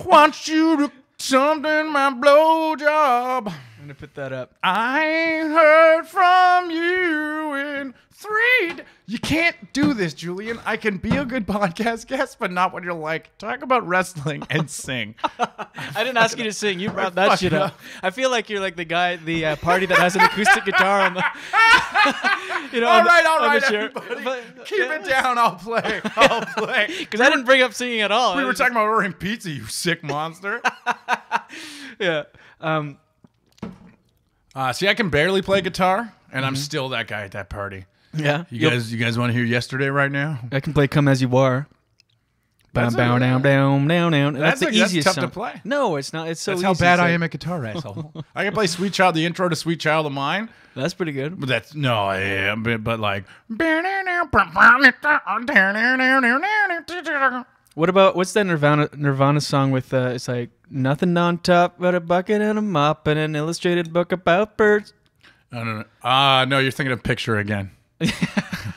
Speaker 12: Want you to something my blowjob.
Speaker 9: I'm gonna put that up.
Speaker 12: I ain't heard from you in 3 You can't do this, Julian. I can be a good podcast guest, but not when you're like, talk about wrestling and sing.
Speaker 9: I didn't ask you to sing. You brought that shit up. I feel like you're like the guy at the party that has an acoustic guitar on the.
Speaker 12: All right,
Speaker 9: chair.
Speaker 12: everybody. Keep it down. I'll play.
Speaker 9: Because I didn't bring up singing at all.
Speaker 12: We were talking about ordering pizza, you sick monster.
Speaker 9: Yeah.
Speaker 12: See, I can barely play guitar, and I'm still that guy at that party.
Speaker 9: Yeah.
Speaker 12: You guys want to hear Yesterday right now?
Speaker 9: I can play Come As You Are.
Speaker 12: That's
Speaker 9: Bow down, down, down, down. That's the easiest
Speaker 12: tough
Speaker 9: song.
Speaker 12: to play.
Speaker 9: No, it's not. It's so
Speaker 12: That's
Speaker 9: easy.
Speaker 12: how bad
Speaker 9: It's
Speaker 12: I
Speaker 9: like-
Speaker 12: am at guitar, asshole. I can play Sweet Child, the intro to Sweet Child of Mine.
Speaker 9: That's pretty good.
Speaker 12: But that's no, yeah, but like.
Speaker 9: What's that Nirvana song with? It's like nothing on top but a bucket and a mop and an illustrated book about birds.
Speaker 12: I don't know. No, you're thinking of Picture again.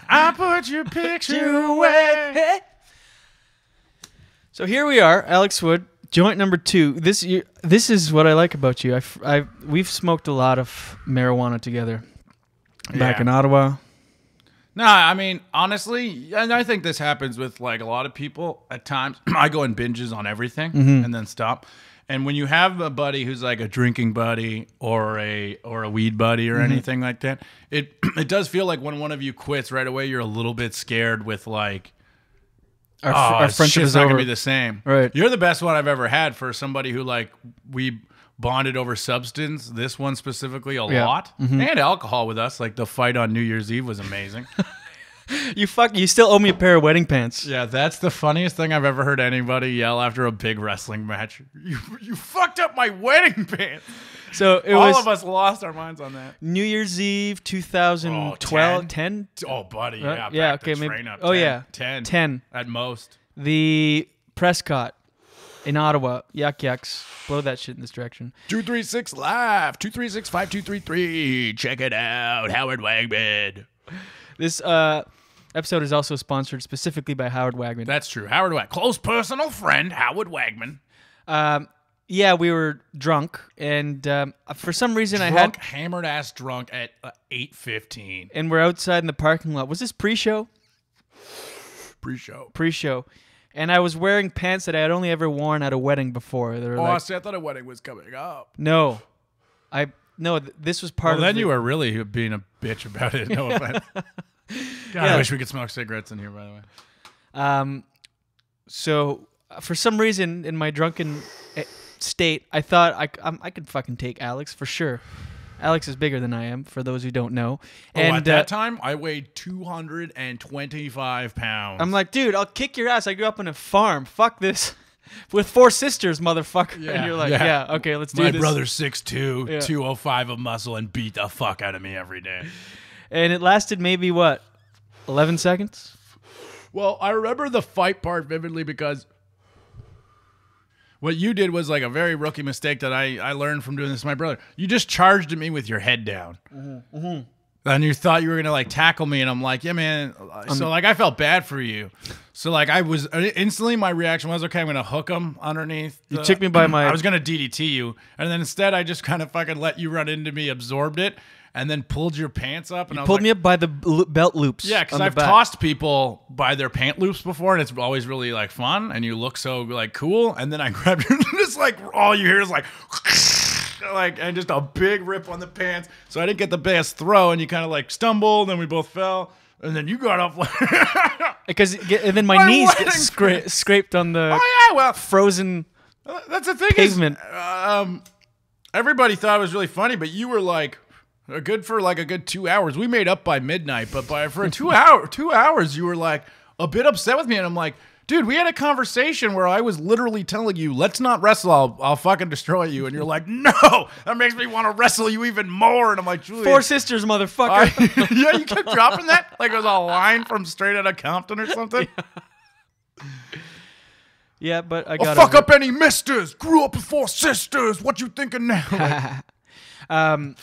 Speaker 12: I put your picture away.
Speaker 9: So here we are, Alex Wood, joint number 2. This is what I like about you. We've smoked a lot of marijuana together back in Ottawa.
Speaker 12: No, I mean, honestly, and I think this happens with like a lot of people at times. I go in binges on everything and then stop. And when you have a buddy who's like a drinking buddy or a weed buddy or anything like that, it does feel like when one of you quits right away, you're a little bit scared with like,
Speaker 9: Our friendship is
Speaker 12: not
Speaker 9: over.
Speaker 12: gonna be the same.
Speaker 9: Right.
Speaker 12: You're the best one I've ever had for somebody who like we bonded over substance. This one specifically a lot, and alcohol with us. Like the fight on New Year's Eve was amazing.
Speaker 9: You still owe me a pair of wedding pants.
Speaker 12: Yeah, that's the funniest thing I've ever heard anybody yell after a big wrestling match. You fucked up my wedding pants.
Speaker 9: So
Speaker 12: all of us lost our minds on that.
Speaker 9: New Year's Eve 2012, 10?
Speaker 12: Oh, buddy, yeah.
Speaker 9: Yeah,
Speaker 12: back the
Speaker 9: okay, maybe.
Speaker 12: train up.
Speaker 9: Oh,
Speaker 12: 10,
Speaker 9: yeah.
Speaker 12: 10 at most.
Speaker 9: The Prescott in Ottawa. Yucks. Blow that shit in this direction.
Speaker 12: 236 Live, 236-5233. Check it out, Howard Wagman.
Speaker 9: This episode is also sponsored specifically by Howard Wagman.
Speaker 12: That's true. Howard Wagman. Close personal friend, Howard Wagman.
Speaker 9: Yeah, we were drunk, and for some reason
Speaker 12: hammered ass drunk at 8:15.
Speaker 9: And we're outside in the parking lot. Was this pre-show? Pre-show. And I was wearing pants that I had only ever worn at a wedding before. They were
Speaker 12: I thought a wedding was coming up.
Speaker 9: No. This was part of
Speaker 12: then you were really being a bitch about it. No offense. God, I wish we could smoke cigarettes in here, by the way.
Speaker 9: So for some reason in my drunken state, I thought I could fucking take Alex for sure. Alex is bigger than I am, for those who don't know. And
Speaker 12: at that time, I weighed 225 pounds.
Speaker 9: I'm like, dude, I'll kick your ass. I grew up on a farm. Fuck this. With 4 sisters, motherfucker.
Speaker 12: Yeah,
Speaker 9: and you're like, yeah okay, let's do
Speaker 12: My
Speaker 9: this.
Speaker 12: brother's 6'2", 205 of muscle, and beat the fuck out of me every day.
Speaker 9: And it lasted maybe, 11 seconds?
Speaker 12: Well, I remember the fight part vividly because What you did was like a very rookie mistake that I learned from doing this to my brother. You just charged at me with your head down. And you thought you were going to like tackle me. And I'm like, yeah, man. So like I felt bad for you. So like I was instantly my reaction was, okay, I'm going to hook him underneath.
Speaker 9: You took me by my...
Speaker 12: I was going to DDT you. And then instead I just kind of fucking let you run into me, absorbed it, and then pulled your pants up. And
Speaker 9: you pulled me up by the belt loops.
Speaker 12: Yeah, because I've tossed people by their pant loops before, and it's always really like fun, and you look so like cool. And then I grabbed you, and just like all you hear is like and just a big rip on the pants. So I didn't get the best throw, and you kind of like stumbled, and we both fell, and then you got up
Speaker 9: because and then my knees get scraped on the frozen.
Speaker 12: That's the thing
Speaker 9: pavement.
Speaker 12: Everybody thought it was really funny, but you were like. Good for like a good 2 hours. We made up by midnight, but for 2 hours, you were like a bit upset with me, and I'm like, dude, we had a conversation where I was literally telling you, let's not wrestle. I'll fucking destroy you, and you're like, no, that makes me want to wrestle you even more. And I'm like, Julian,
Speaker 9: 4 sisters, motherfucker.
Speaker 12: Yeah, you kept dropping that like it was a line from Straight Outta Compton or something.
Speaker 9: Yeah, but I got.
Speaker 12: I'll fuck up any misters. Grew up with 4 sisters. What you thinking now? Reminds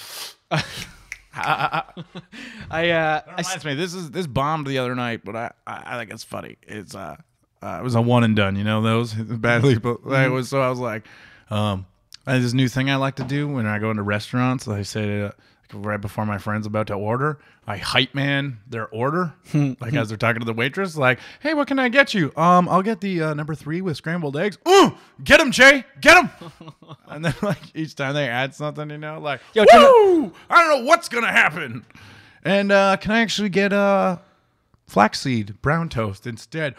Speaker 12: me, this bombed the other night, but I think it's funny. It's it was a one and done, you know those badly, but it was so I was like, I have this new thing I like to do when I go into restaurants. I say right before my friend's about to order, I hype man their order, like as they're talking to the waitress, like, hey, what can I get you? I'll get the number 3 with scrambled eggs. Get him, Jay, get him. And then like each time they add something, you know, like, yo, woo! I don't know what's gonna happen. And can I actually get flaxseed brown toast instead?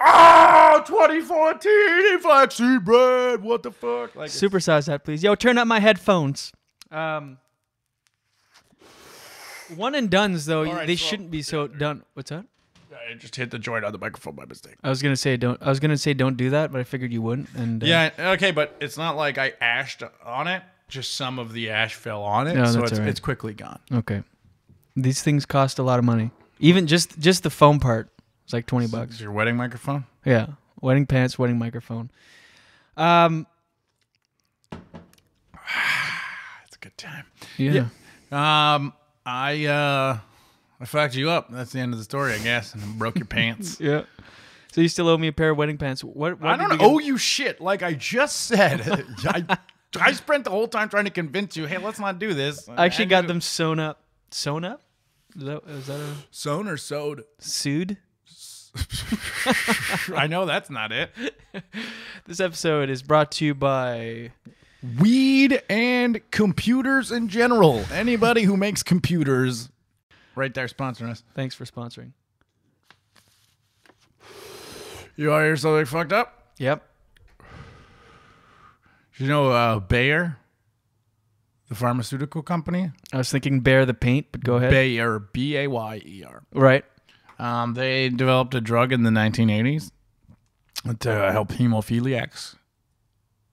Speaker 12: Oh, 2014 flaxseed bread. What the fuck? Like,
Speaker 9: supersize that, please. Yo, turn up my headphones. One and dones though, right, they shouldn't be so done. What's that?
Speaker 12: I just hit the joint on the microphone by mistake.
Speaker 9: I was gonna say don't do that, but I figured you wouldn't. And
Speaker 12: yeah, okay, but it's not like I ashed on it. Just some of the ash fell on it,
Speaker 9: no,
Speaker 12: so
Speaker 9: it's
Speaker 12: it's quickly gone.
Speaker 9: Okay, these things cost a lot of money. Even just the foam part, it's like $20.
Speaker 12: Is your wedding microphone?
Speaker 9: Yeah, wedding pants, wedding microphone.
Speaker 12: It's a good time.
Speaker 9: Yeah.
Speaker 12: I fucked you up. That's the end of the story, I guess, and broke your pants.
Speaker 9: Yeah. So you still owe me a pair of wedding pants. What
Speaker 12: I don't owe you shit. Like I just said, I spent the whole time trying to convince you, hey, let's not do this.
Speaker 9: I actually got them sewn up. Sewn up? Is that a
Speaker 12: sewn or sewed?
Speaker 9: Sewed?
Speaker 12: I know that's not it.
Speaker 9: This episode is brought to you by
Speaker 12: weed and computers in general. Anybody who makes computers, right there, sponsoring us.
Speaker 9: Thanks for sponsoring.
Speaker 12: You want to hear something fucked up?
Speaker 9: Yep.
Speaker 12: You know Bayer, the pharmaceutical company?
Speaker 9: I was thinking Bayer the paint, but go ahead.
Speaker 12: Bayer, B-A-Y-E-R.
Speaker 9: Right.
Speaker 12: They developed a drug in the 1980s to help hemophiliacs.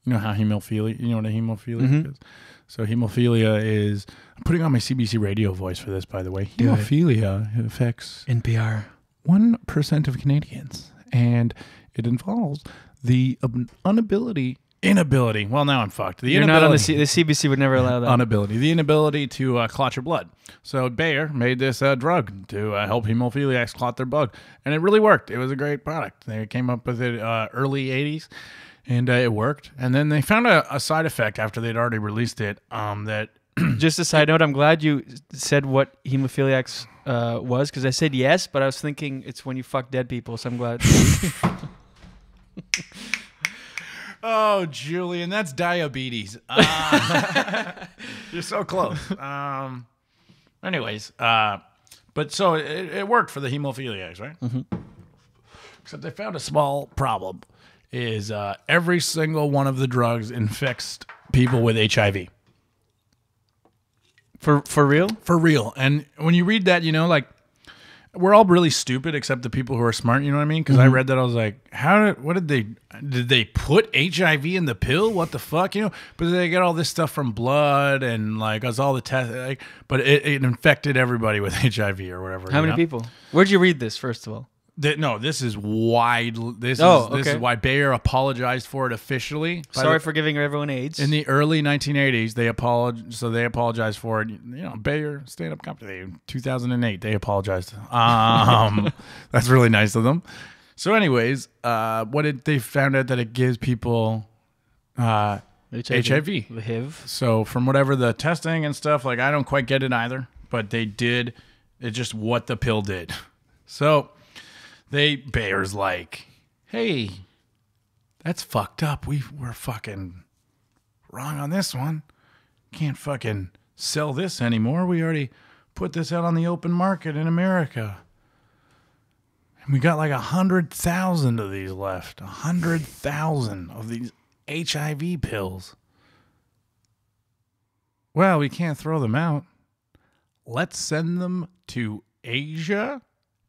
Speaker 12: You know how hemophilia? You know what a hemophilia is? So hemophilia is... I'm putting on my CBC radio voice for this, by the way. Hemophilia affects...
Speaker 9: NPR.
Speaker 12: 1% of Canadians. And it involves the inability. Well, now I'm fucked.
Speaker 9: You're not on the CBC would never allow that.
Speaker 12: The inability to clot your blood. So Bayer made this drug to help hemophiliacs clot their blood. And it really worked. It was a great product. They came up with it early 80s. And it worked. And then they found a side effect after they'd already released it that...
Speaker 9: Just a side note, I'm glad you said what hemophiliacs was, because I said yes, but I was thinking it's when you fuck dead people, so I'm glad.
Speaker 12: Oh, Julian, that's diabetes. You're so close. Anyways, but so it worked for the hemophiliacs, right? Except they found a small problem. Is every single one of the drugs infects people with HIV.
Speaker 9: For real?
Speaker 12: For real. And when you read that, you know, like, we're all really stupid except the people who are smart, you know what I mean? Because I read that, I was like, did they put HIV in the pill? What the fuck, you know? But they get all this stuff from blood and, like, us all the tests, but it infected everybody with HIV or whatever.
Speaker 9: How many people? Where'd you read this, first of all?
Speaker 12: No, this is wide. This
Speaker 9: okay.
Speaker 12: is why Bayer apologized for it officially.
Speaker 9: Sorry for giving everyone AIDS.
Speaker 12: In the early 1980s, they apologized for it. You know, Bayer stand-up company, 2008, they apologized. That's really nice of them. So, anyways, they found out that it gives people HIV.
Speaker 9: The HIV.
Speaker 12: So, from whatever the testing and stuff, like I don't quite get it either, but they did. It's just what the pill did. So. Bayer's like, hey, that's fucked up. We're fucking wrong on this one. Can't fucking sell this anymore. We already put this out on the open market in America. And we got like 100,000 of these left. 100,000 of these HIV pills. Well, we can't throw them out. Let's send them to Asia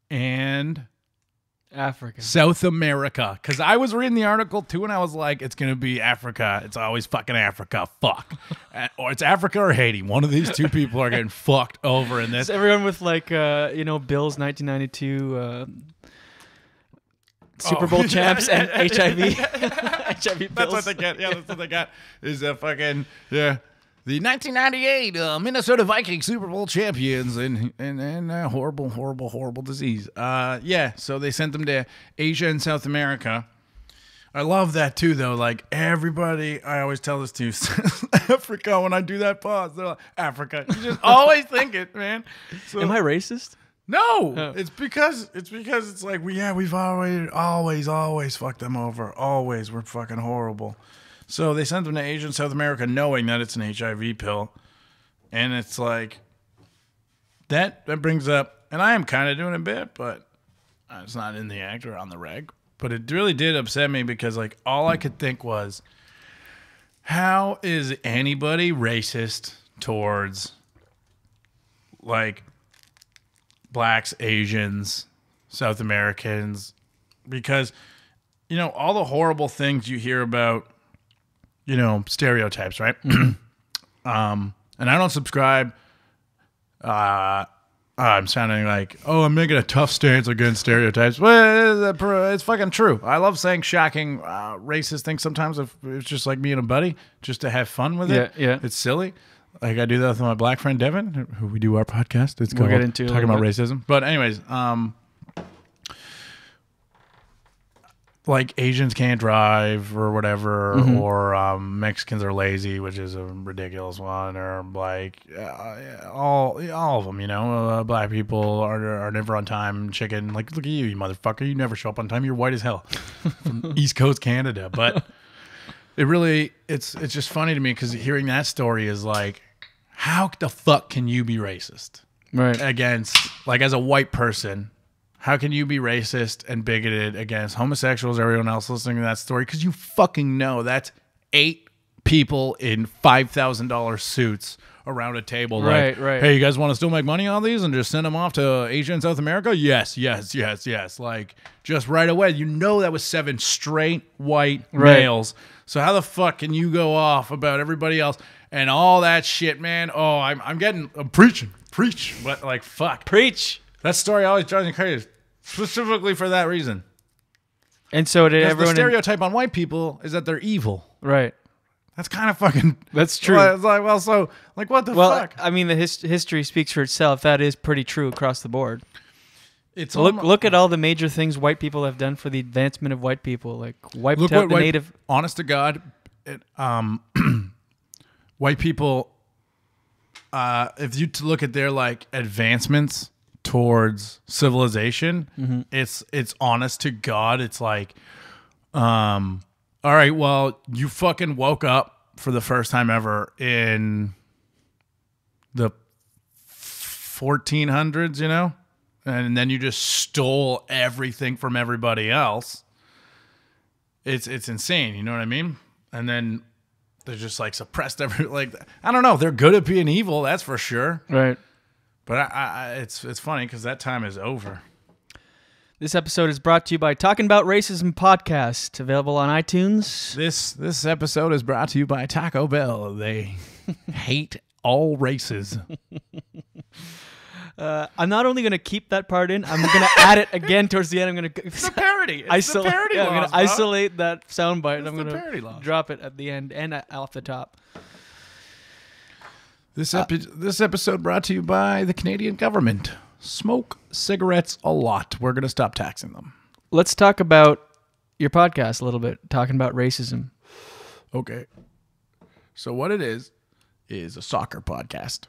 Speaker 12: and
Speaker 9: Africa.
Speaker 12: South America. Because I was reading the article too, and I was like, it's going to be Africa. It's always fucking Africa. Fuck. Or it's Africa or Haiti. One of these two people are getting fucked over in this.
Speaker 9: It's everyone with like, Bill's 1992 Super Bowl champs and HIV. HIV pills.
Speaker 12: That's what they get. Yeah, that's what they got. Is a fucking, yeah. The 1998 Minnesota Vikings Super Bowl champions and horrible disease. So they sent them to Asia and South America. I love that too, though. Like everybody, I always tell this to Africa when I do that pause. They're like, Africa. You just always think it, man. So,
Speaker 9: am I racist?
Speaker 12: No, it's because it's like we've always fucked them over. Always, we're fucking horrible. So they sent them to Asia and South America knowing that it's an HIV pill. And it's like, that brings up, and I am kind of doing a bit, but it's not in the act or on the reg. But it really did upset me because, like, all I could think was, how is anybody racist towards, like, blacks, Asians, South Americans? Because, all the horrible things you hear about, stereotypes, right? And I don't subscribe. I'm sounding like, I'm making a tough stance against stereotypes. Well, it's fucking true. I love saying shocking, racist things sometimes if it's just like me and a buddy, just to have fun with it.
Speaker 9: Yeah.
Speaker 12: It's silly. Like I do that with my black friend Devin, who we do our podcast. It's
Speaker 9: we'll
Speaker 12: called
Speaker 9: get into
Speaker 12: Talking About Racism. But anyways, like Asians can't drive or whatever, or Mexicans are lazy, which is a ridiculous one, or like all of them, black people are never on time. Chicken, like look at you motherfucker, you never show up on time. You're white as hell from East Coast Canada. But it's just funny to me because hearing that story is like, how the fuck can you be racist,
Speaker 9: right?
Speaker 12: Against like as a white person. How can you be racist and bigoted against homosexuals or everyone else listening to that story? Because you fucking know that's 8 people in $5,000 suits around a table.
Speaker 9: Right.
Speaker 12: Hey, you guys want to still make money on these and just send them off to Asia and South America? Yes. Like, just right away. You know that was 7 straight white males. So how the fuck can you go off about everybody else and all that shit, man? Oh, I'm preaching. Preach. But, like, fuck.
Speaker 9: Preach.
Speaker 12: That story always drives me crazy, specifically for that reason.
Speaker 9: And so did everyone.
Speaker 12: The stereotype on white people is that they're evil.
Speaker 9: Right.
Speaker 12: That's kind of fucking.
Speaker 9: That's true.
Speaker 12: It's like, what the fuck?
Speaker 9: I mean, the history speaks for itself. That is pretty true across the board.
Speaker 12: It's
Speaker 9: look at all the major things white people have done for the advancement of white people, like wiped out the native.
Speaker 12: Honest to God, white people. If you look at their like advancements towards civilization, it's honest to God. It's like, all right, well, you fucking woke up for the first time ever in the 1400s, and then you just stole everything from everybody else. It's insane, you know what I mean? And then they're just like suppressed I don't know. They're good at being evil, that's for sure.
Speaker 9: Right.
Speaker 12: But it's funny because that time is over.
Speaker 9: This episode is brought to you by Talking About Racism Podcast, available on iTunes.
Speaker 12: This episode is brought to you by Taco Bell. They hate all races.
Speaker 9: I'm not only going to keep that part in, I'm going to add it again towards the end. I'm going to
Speaker 12: It's the parody. It's
Speaker 9: isolate,
Speaker 12: the parody
Speaker 9: I'm going
Speaker 12: laws,
Speaker 9: to isolate that soundbite, and
Speaker 12: It's
Speaker 9: I'm
Speaker 12: the
Speaker 9: going
Speaker 12: parody
Speaker 9: to
Speaker 12: laws.
Speaker 9: drop it at the end and off the top.
Speaker 12: This episode brought to you by the Canadian government. Smoke cigarettes a lot. We're going to stop taxing them.
Speaker 9: Let's talk about your podcast a little bit, talking about racism.
Speaker 12: Okay. So what it is a soccer podcast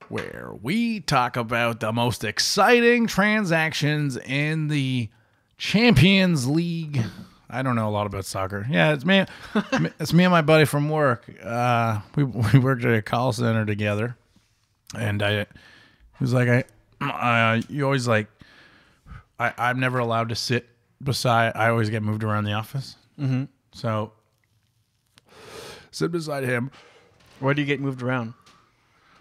Speaker 12: where we talk about the most exciting transactions in the Champions League. I don't know a lot about soccer. Yeah, it's me. It's me and my buddy from work. We worked at a call center together, and he was like, you always like, I'm never allowed to sit beside. I always get moved around the office.
Speaker 9: Mm-hmm.
Speaker 12: So sit beside him.
Speaker 9: Why do you get moved around?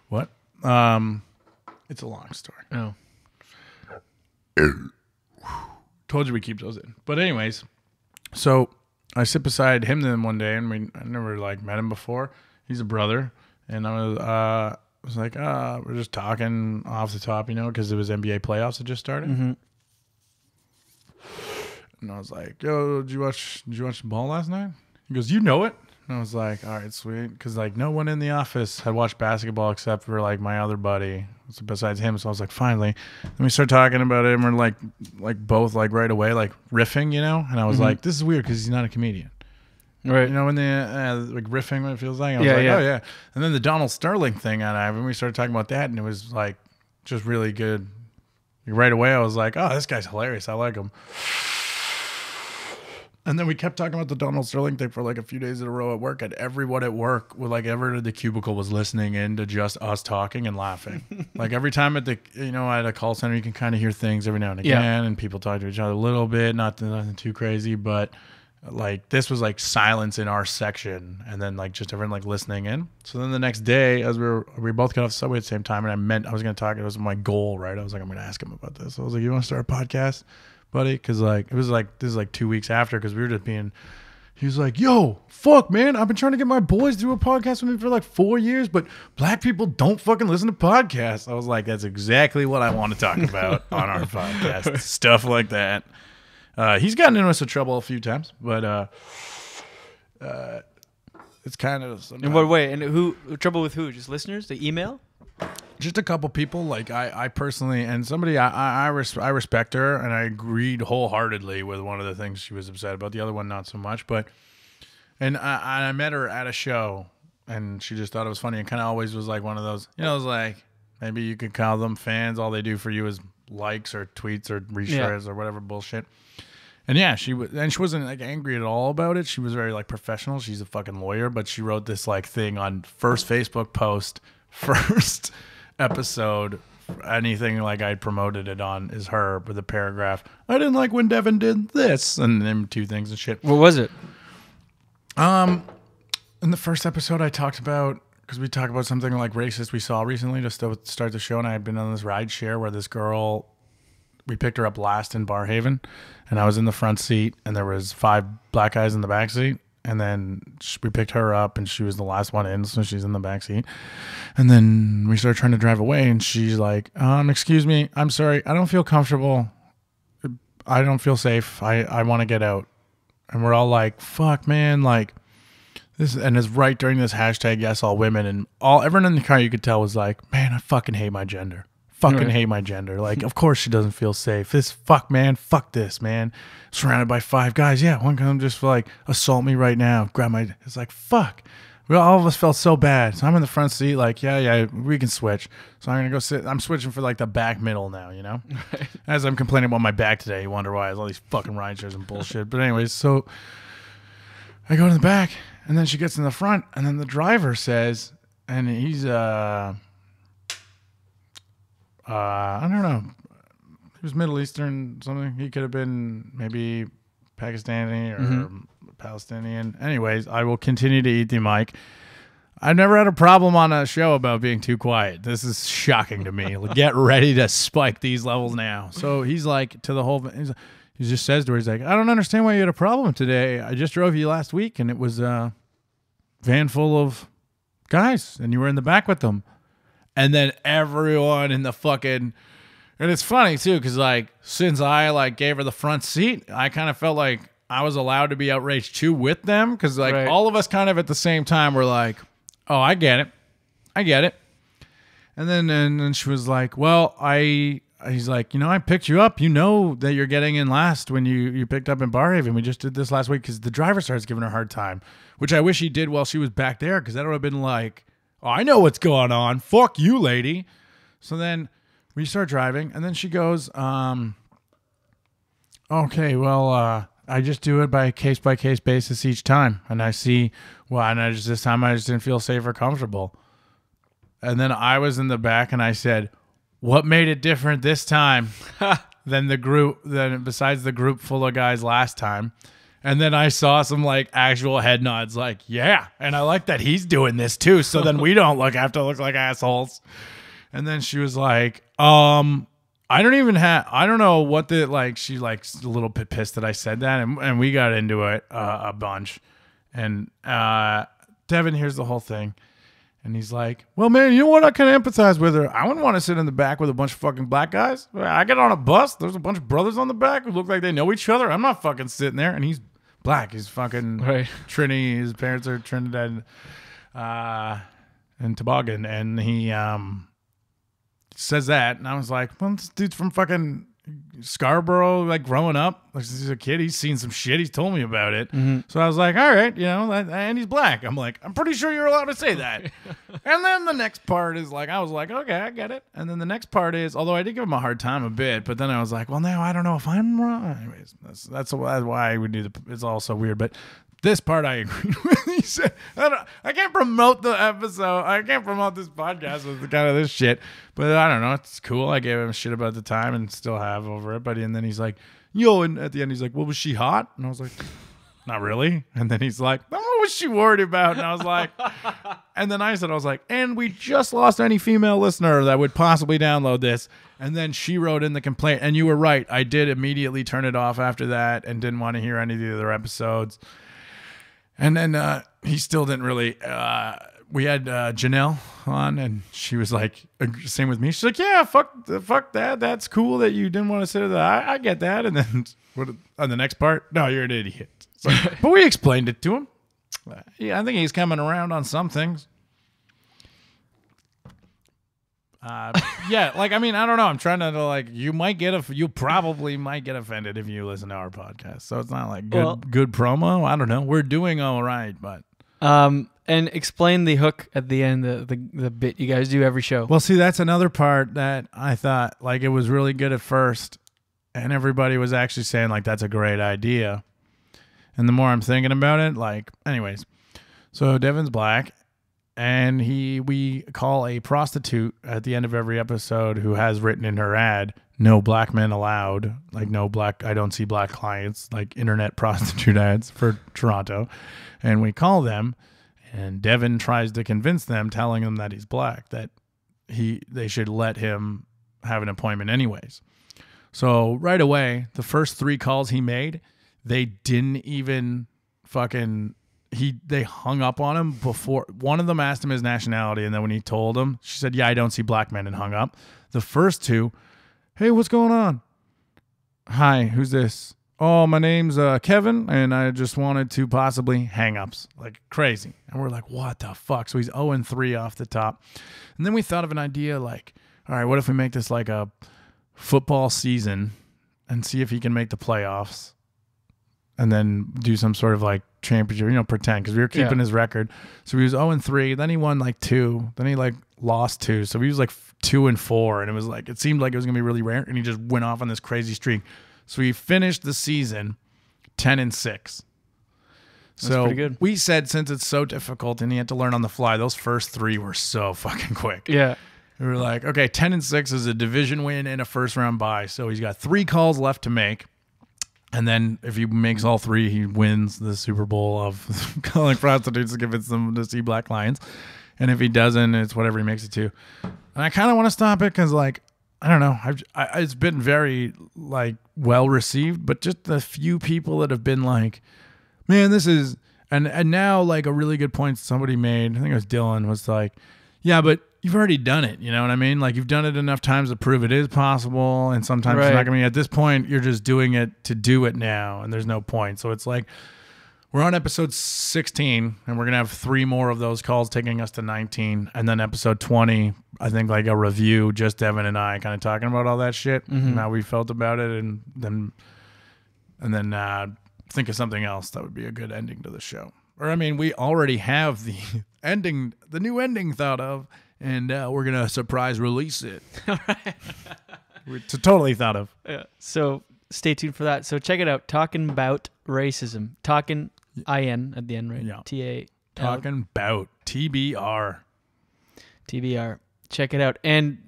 Speaker 12: What? It's a long story.
Speaker 9: Oh.
Speaker 12: Told you we keep those in. But anyways, so I sit beside him then one day, and I never like met him before. He's a brother, and I was like, we're just talking off the top, because it was NBA playoffs that just started.
Speaker 9: Mm-hmm.
Speaker 12: And I was like, yo, did you watch the ball last night? He goes, you know it? And I was like, all right, sweet. Because, like, no one in the office had watched basketball except for, like, my other buddy besides him. So I was like, finally. Then we start talking about it, and we're, like both, like, right away, like, riffing, And I was like, this is weird because he's not a comedian.
Speaker 9: Right.
Speaker 12: When the, like, riffing, what it feels like? I was like, oh, yeah. And then the Donald Sterling thing and we started talking about that, and it was, like, just really good. Right away, I was like, oh, this guy's hilarious. I like him. And then we kept talking about the Donald Sterling thing for like a few days in a row at work, and everyone at work, like everyone in the cubicle was listening in to just us talking and laughing. Like every time at at a call center, you can kind of hear things every now and again, and people talk to each other a little bit, nothing too crazy, but like this was like silence in our section, and then like just everyone like listening in. So then the next day, as we both got off the subway at the same time, and I was going to talk. It was my goal, right? I was like, I'm going to ask him about this. I was like, you want to start a podcast, buddy? Because like it was like this is like 2 weeks after, because we were just being. He was like, yo, fuck, man, I've been trying to get my boys to do a podcast with me for like 4 years, but black people don't fucking listen to podcasts. I was like, that's exactly what I want to talk about on our podcast. Stuff like that. He's gotten into some trouble a few times, but it's kind of...
Speaker 9: In what way? And who? Trouble with who? Just listeners? The email?
Speaker 12: Just a couple people. Like I personally, and somebody I respect her, and I agreed wholeheartedly with one of the things she was upset about. The other one, not so much. But I met her at a show, and she just thought it was funny, and kind of always was like one of those, it was like maybe you could call them fans. All they do for you is likes or tweets or reshares or whatever bullshit. And yeah, she wasn't like angry at all about it. She was very like professional. She's a fucking lawyer, but she wrote this like thing on first Facebook post, first episode, anything like I promoted it on is her with a paragraph. I didn't like when Devin did this, and then 2 things and shit.
Speaker 9: What was it?
Speaker 12: In the first episode, I talked about, because we talked about something like racist we saw recently to start the show, and I had been on this ride share where this girl, we picked her up last in Barhaven, and I was in the front seat, and there was 5 black guys in the back seat, and then we picked her up, and she was the last one in, so she's in the back seat. And then we started trying to drive away, and she's like, excuse me, I'm sorry, I don't feel comfortable. I don't feel safe. I want to get out. And we're all like, fuck, man, like, this, and it's right during this hashtag yes all women, and everyone in the car, you could tell, was like, man, I fucking hate my gender. Hate my gender. Like, of course she doesn't feel safe. Fuck this, man. Surrounded by 5 guys. Yeah, one of them just like assault me right now. It's like, fuck. All of us felt so bad. So I'm in the front seat, like, yeah, we can switch. So I'm gonna go sit. I'm switching for like the back middle now, Right. As I'm complaining about my back today, you wonder why. There's all these fucking ride shares and bullshit. But anyways, so I go to the back, and then she gets in the front, and then the driver says, and he's I don't know. He was Middle Eastern, something. He could have been maybe Pakistani or Palestinian. Anyways, I will continue to eat the mic. I've never had a problem on a show about being too quiet. This is shocking to me. Get ready to spike these levels now. So he's like, to the whole... He just says to her, he's like, I don't understand why you had a problem today. I just drove you last week, and it was a van full of guys, and you were in the back with them. And then everyone in the fucking, and it's funny too, because like since I like gave her the front seat, I kind of felt like I was allowed to be outraged too with them, because like all of us kind of at the same time were like, oh, I get it. And then she was like, well, he's like, I picked you up. You know that you're getting in last when you picked up in Barhaven. We just did this last week, because the driver starts giving her a hard time, which I wish he did while she was back there, because that would have been like, oh, I know what's going on. Fuck you, lady. So then we start driving, and then she goes, okay, well, I just do it by case basis each time. And I see, this time I just didn't feel safe or comfortable. And then I was in the back, and I said, what made it different this time than besides the group full of guys last time? And then I saw some like actual head nods, like, yeah. And I like that he's doing this too. So then we don't have to look like assholes. And then she was like, I don't know what she like a little bit pissed that I said that. And we got into it a bunch. And Devin hears the whole thing. And he's like, well, man, you know what? I can empathize with her. I wouldn't want to sit in the back with a bunch of fucking black guys. I get on a bus. There's a bunch of brothers on the back who look like they know each other. I'm not fucking sitting there. And he's black. He's fucking Trini. His parents are Trinidad and Tobago. And he says that. And I was like, well, this dude's from fucking Scarborough, like growing up. Like, he's a kid. He's seen some shit. He's told me about it. Mm-hmm. So I was like, all right, and he's black. I'm like, I'm pretty sure you're allowed to say that. And then the next part is like, I was like, okay, I get it. And then the next part is, although I did give him a hard time a bit, but then I was like, well, now I don't know if I'm wrong. Anyways, that's why we do it's all so weird. But this part I agreed with. He said, I can't promote the episode. I can't promote this podcast with the kind of this shit. But I don't know. It's cool. I gave him shit about the time and still have over it. But and then he's like, and at the end he's like, well, was she hot? And I was like, not really. And then he's like, what was she worried about? And I was like, and then I was like, and we just lost any female listener that would possibly download this. And then she wrote in the complaint. And you were right. I did immediately turn it off after that and didn't want to hear any of the other episodes. And then he still didn't really. We had Janelle on, and she was like, same with me. She's like, yeah, fuck that. That's cool that you didn't want to sit that. I get that. And then on the next part, no, you're an idiot. So, but we explained it to him. Yeah, I think he's coming around on some things. Yeah, like, I mean, I don't know. I'm trying to like, you probably might get offended if you listen to our podcast. So it's not like good promo. I don't know. We're doing all right, but
Speaker 9: and explain the hook at the end, the bit you guys do every show.
Speaker 12: Well, see, that's another part that I thought like it was really good at first, and everybody was actually saying like that's a great idea. And the more I'm thinking about it, like, anyways, so Devin's black. And we call a prostitute at the end of every episode who has written in her ad, no black men allowed, like I don't see black clients, like internet prostitute ads for Toronto. And we call them, and Devin tries to convince them, telling them that he's black, that they should let him have an appointment anyways. So right away, the first 3 calls he made, they didn't even fucking... They hung up on him before. One of them asked him his nationality, and then when he told him, she said, yeah, I don't see black men, and hung up. The first 2, hey, what's going on? Hi, who's this? Oh, my name's Kevin, and I just wanted to possibly hang-ups. Like crazy. And we're like, what the fuck? So he's 0-3 off the top. And then we thought of an idea like, all right, what if we make this like a football season and see if he can make the playoffs? And then do some sort of like championship, pretend, because we were keeping his record. So he was 0-3. Then he won like 2. Then he like lost 2. So he was like 2-4, and it was like, it seemed like it was gonna be really rare. And he just went off on this crazy streak. So he finished the season 10-6. So pretty good. We said, since it's so difficult and he had to learn on the fly, those first 3 were so fucking quick.
Speaker 9: Yeah.
Speaker 12: We were like, okay, 10-6 is a division win and a first round bye. So he's got 3 calls left to make. And then if he makes all 3, he wins the Super Bowl of calling prostitutes to convince them to see black clients. And if he doesn't, it's whatever he makes it to. And I kind of want to stop it because, like, I don't know. It's been very, like, well received, but just the few people that have been like, man, this is... And now, like, a really good point somebody made, I think it was Dylan, was like, yeah, but you've already done it. You know what I mean? Like, you've done it enough times to prove it is possible, and sometimes it's not going to be. At this point, you're just doing it to do it now, and there's no point. So it's like, we're on episode 16, and we're going to have 3 more of those calls taking us to 19, and then episode 20, I think, like a review, just Devin and I kind of talking about all that shit, and how we felt about it, and then think of something else that would be a good ending to the show. Or, I mean, we already have the new ending thought of, and we're going to surprise release it.
Speaker 9: All right.
Speaker 12: It's totally thought of.
Speaker 9: Yeah. So stay tuned for that. So check it out. Talking About Racism. Talking, I-N at the end, right?
Speaker 12: Yeah.
Speaker 9: T-A.
Speaker 12: Talking About. TBR.
Speaker 9: TBR. Check it out. And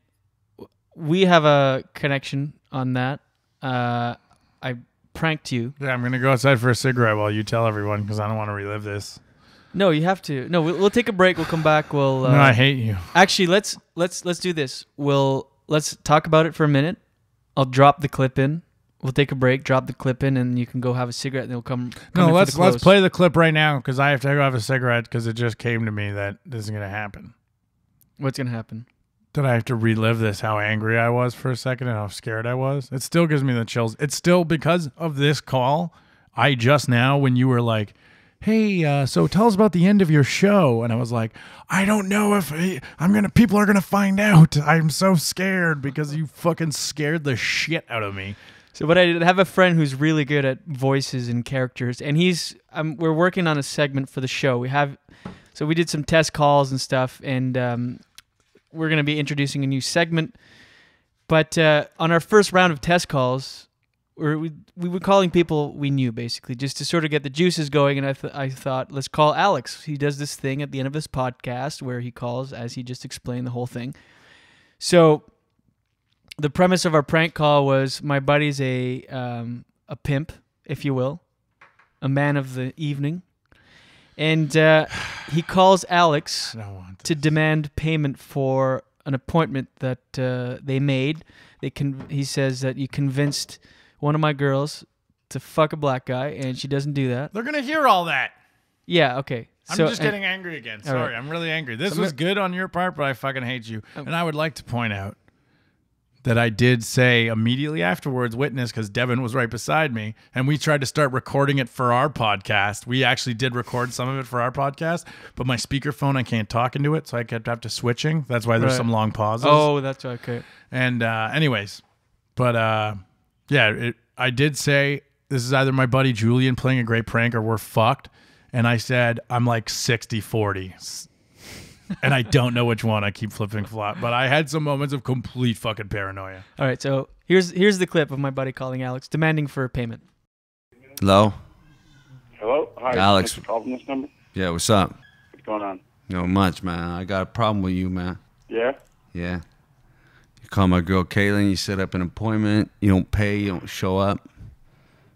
Speaker 9: we have a connection on that. I pranked you.
Speaker 12: Yeah, I'm going to go outside for a cigarette while you tell everyone, because I don't want to relive this.
Speaker 9: No, you have to. No, we'll take a break. We'll come back. We'll.
Speaker 12: No, I hate you.
Speaker 9: Actually, let's do this. Let's talk about it for a minute. I'll drop the clip in. We'll take a break, drop the clip in, and you can go have a cigarette, and they'll come
Speaker 12: No,
Speaker 9: in for
Speaker 12: let's
Speaker 9: the close.
Speaker 12: play the clip right now, because I have to go have a cigarette, because it just came to me that this is going to happen.
Speaker 9: What's going to happen?
Speaker 12: That I have to relive this, how angry I was for a second and how scared I was. It still gives me the chills. It's still because of this call. I just now, when you were like, hey, so tell us about the end of your show. And I was like, I don't know if people are going to find out. I'm so scared because you fucking scared the shit out of me.
Speaker 9: So what I did, I have a friend who's really good at voices and characters, and we're working on a segment for the show. So we did some test calls and stuff, and we're going to be introducing a new segment. But on our first round of test calls, we were calling people we knew, basically, just to sort of get the juices going. And I thought, let's call Alex. He does this thing at the end of his podcast where he calls, as he just explained the whole thing. So the premise of our prank call was my buddy's a pimp, if you will, a man of the evening. And he calls Alex to demand payment for an appointment that they made. He says that you convinced one of my girls to fuck a black guy, and she doesn't do that.
Speaker 12: They're going to hear all that.
Speaker 9: Yeah, okay.
Speaker 12: I'm just getting angry again. Sorry, right. I'm really angry. This was good on your part, but I fucking hate you. And I would like to point out that I did say immediately afterwards, witness, because Devin was right beside me, and we tried to start recording it for our podcast. We actually did record some of it for our podcast, but my speakerphone, I can't talk into it, so I kept after switching. That's why there's some long pauses.
Speaker 9: Oh, that's okay.
Speaker 12: And anyways, but yeah, I did say this is either my buddy Julian playing a great prank or we're fucked. And I said, I'm like 60-40. And I don't know which one. I keep flipping flop. But I had some moments of complete fucking paranoia.
Speaker 9: All right, so here's the clip of my buddy calling Alex, demanding for a payment.
Speaker 1: Hello?
Speaker 13: Hello? Hi.
Speaker 1: Alex.
Speaker 13: Call from this number?
Speaker 1: Yeah, what's up?
Speaker 13: What's going on?
Speaker 1: No much, man. I got a problem with you, man.
Speaker 13: Yeah?
Speaker 1: Yeah. You call my girl Caitlin, you set up an appointment, you don't pay, you don't show up.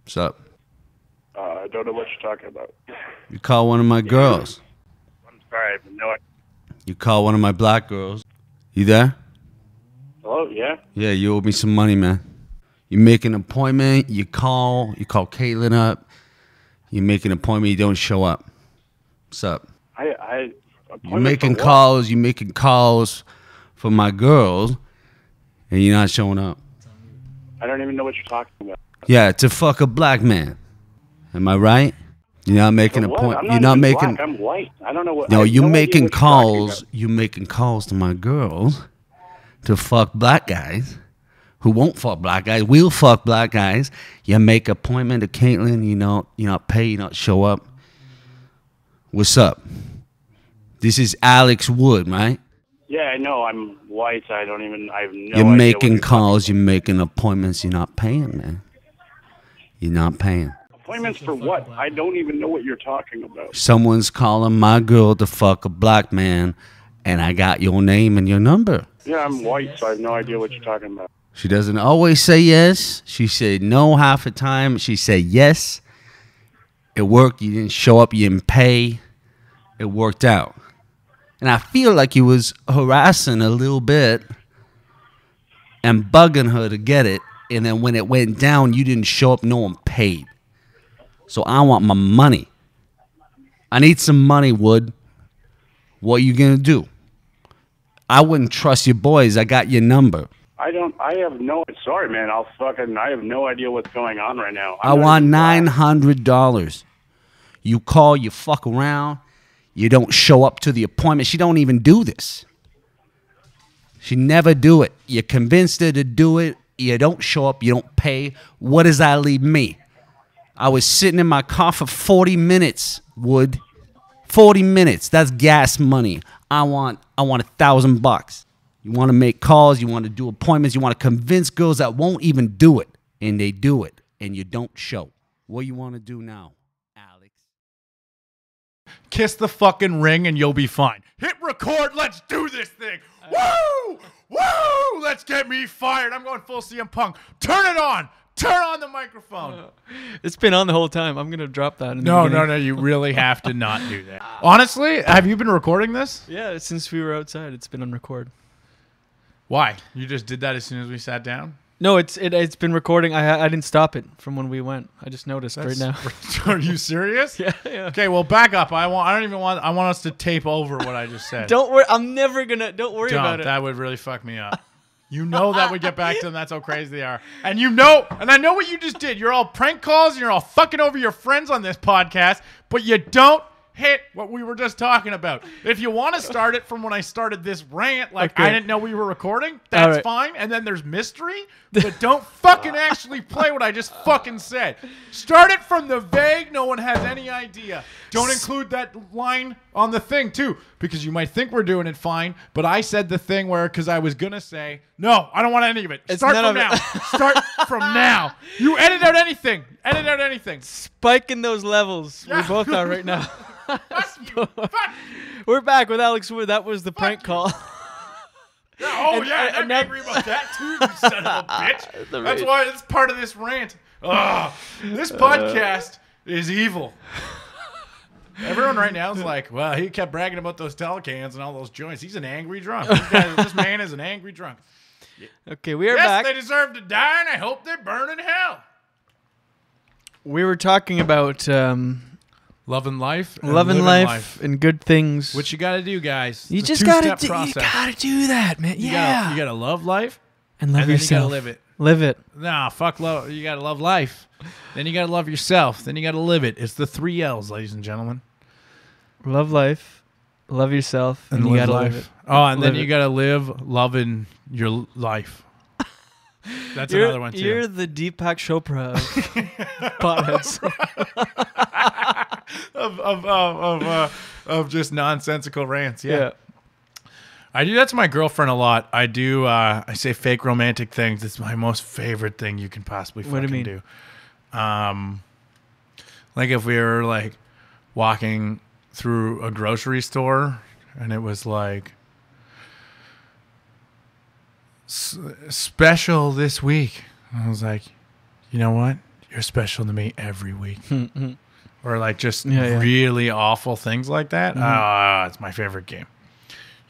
Speaker 1: What's up?
Speaker 13: I don't know what you're talking about.
Speaker 1: You call one of my girls.
Speaker 13: I'm sorry, but no.
Speaker 1: You call one of my black girls. You there?
Speaker 13: Hello? Yeah?
Speaker 1: Yeah, you owe me some money, man. You make an appointment, you call Caitlin up, you make an appointment, you don't show up. What's up? You're making calls for my girls, and you're not showing up.
Speaker 13: I don't even know what you're talking about.
Speaker 1: Yeah, to fuck a black man. Am I right? You're not making a point. You're not making.
Speaker 13: Black. I'm white. I don't know what.
Speaker 1: No, you're making calls. You're making calls to my girls to fuck black guys who won't fuck black guys. We'll fuck black guys. You make an appointment to Caitlin. You not pay. You not show up. What's up? This is Alex Wood, right?
Speaker 13: Yeah, I know. I'm white. I have no idea.
Speaker 1: You're making calls. You're making appointments. You're not paying, man. You're not paying.
Speaker 13: Appointments for what? I don't even know what you're talking about.
Speaker 1: Someone's calling my girl to fuck a black man, and I got your name and your number.
Speaker 13: Yeah, I'm white, so I have no idea what you're talking about.
Speaker 1: She doesn't always say yes. She said no half the time. She said yes. It worked. You didn't show up. You didn't pay. It worked out. And I feel like you was harassing a little bit and bugging her to get it. And then when it went down, you didn't show up. No one paid. So I want my money. I need some money, Wood. What are you going to do? I wouldn't trust your boys. I got your number.
Speaker 13: I have no. Sorry, man. I have no idea what's going on right now.
Speaker 1: I want $900. You call, you fuck around, you don't show up to the appointment. She don't even do this. She never do it. You convinced her to do it. You don't show up. You don't pay. What does that leave me? I was sitting in my car for 40 minutes, Wood. 40 minutes. That's gas money. I want $1,000. You want to make calls. You want to do appointments. You want to convince girls that won't even do it. And they do it. And you don't show. What you want to do now, Alex?
Speaker 12: Kiss the fucking ring and you'll be fine. Hit record. Let's do this thing. Woo! Woo! Let's get me fired. I'm going full CM Punk. Turn it on. Turn on the microphone.
Speaker 9: It's been on the whole time. I'm going to drop that.
Speaker 12: No. You really have to not do that. Honestly, have you been recording this?
Speaker 9: Yeah, since we were outside, it's been on record.
Speaker 12: Why? You just did that as soon as we sat down?
Speaker 9: No, it's been recording. I didn't stop it from when we went. I just noticed right now.
Speaker 12: Are you serious?
Speaker 9: Yeah.
Speaker 12: Okay, well, back up. I want us to tape over what I just said.
Speaker 9: Don't worry. I'm never gonna. Don't worry about it.
Speaker 12: That would really fuck me up. You know that would get back to them. That's how crazy they are. And I know what you just did. You're all prank calls and you're all fucking over your friends on this podcast, but you don't hit what we were just talking about. If you want to start it from when I started this rant, like I didn't know we were recording, that's fine. And then there's mystery, but don't fucking actually play what I just fucking said. Start it from the vague, no one has any idea. Don't include that line on the thing too, because you might think we're doing it fine, but I said the thing because I was going to say, no, I don't want any of it. Start from now. Start from now. You edit out anything. Edit out anything.
Speaker 9: Spiking those levels. Yeah. We both are right now. We're back with Alex Wood. That was the prank call.
Speaker 12: I'm angry about that too, you son of a bitch. That's why it's part of this rant. This podcast is evil. Everyone right now is like, well, he kept bragging about those telecans and all those joints. He's an angry drunk. This man is an angry drunk.
Speaker 9: Okay, we are back.
Speaker 12: Yes, they deserve to die, and I hope they burn in hell.
Speaker 9: We were talking about
Speaker 12: love and life,
Speaker 9: and good things.
Speaker 12: What you got to do, guys?
Speaker 9: You just got to do that, man.
Speaker 12: You got to love life
Speaker 9: and love yourself.
Speaker 12: Then you got to live it.
Speaker 9: Live it.
Speaker 12: Nah, fuck love. You got to love life. Then you got to love yourself. Then you got to live it. It's the 3 L's, ladies and gentlemen.
Speaker 9: Love life, love yourself, and you got to live it.
Speaker 12: Oh, and then you got to live loving your life. That's another one too.
Speaker 9: You're the Deepak Chopra of potheads.
Speaker 12: of just nonsensical rants. Yeah. I do that to my girlfriend a lot. I do. I say fake romantic things. It's my most favorite thing you can possibly fucking do. Like if we were like walking through a grocery store and it was like special this week. I was like, you know what? You're special to me every week. Or like just really awful things like that. It's my favorite game.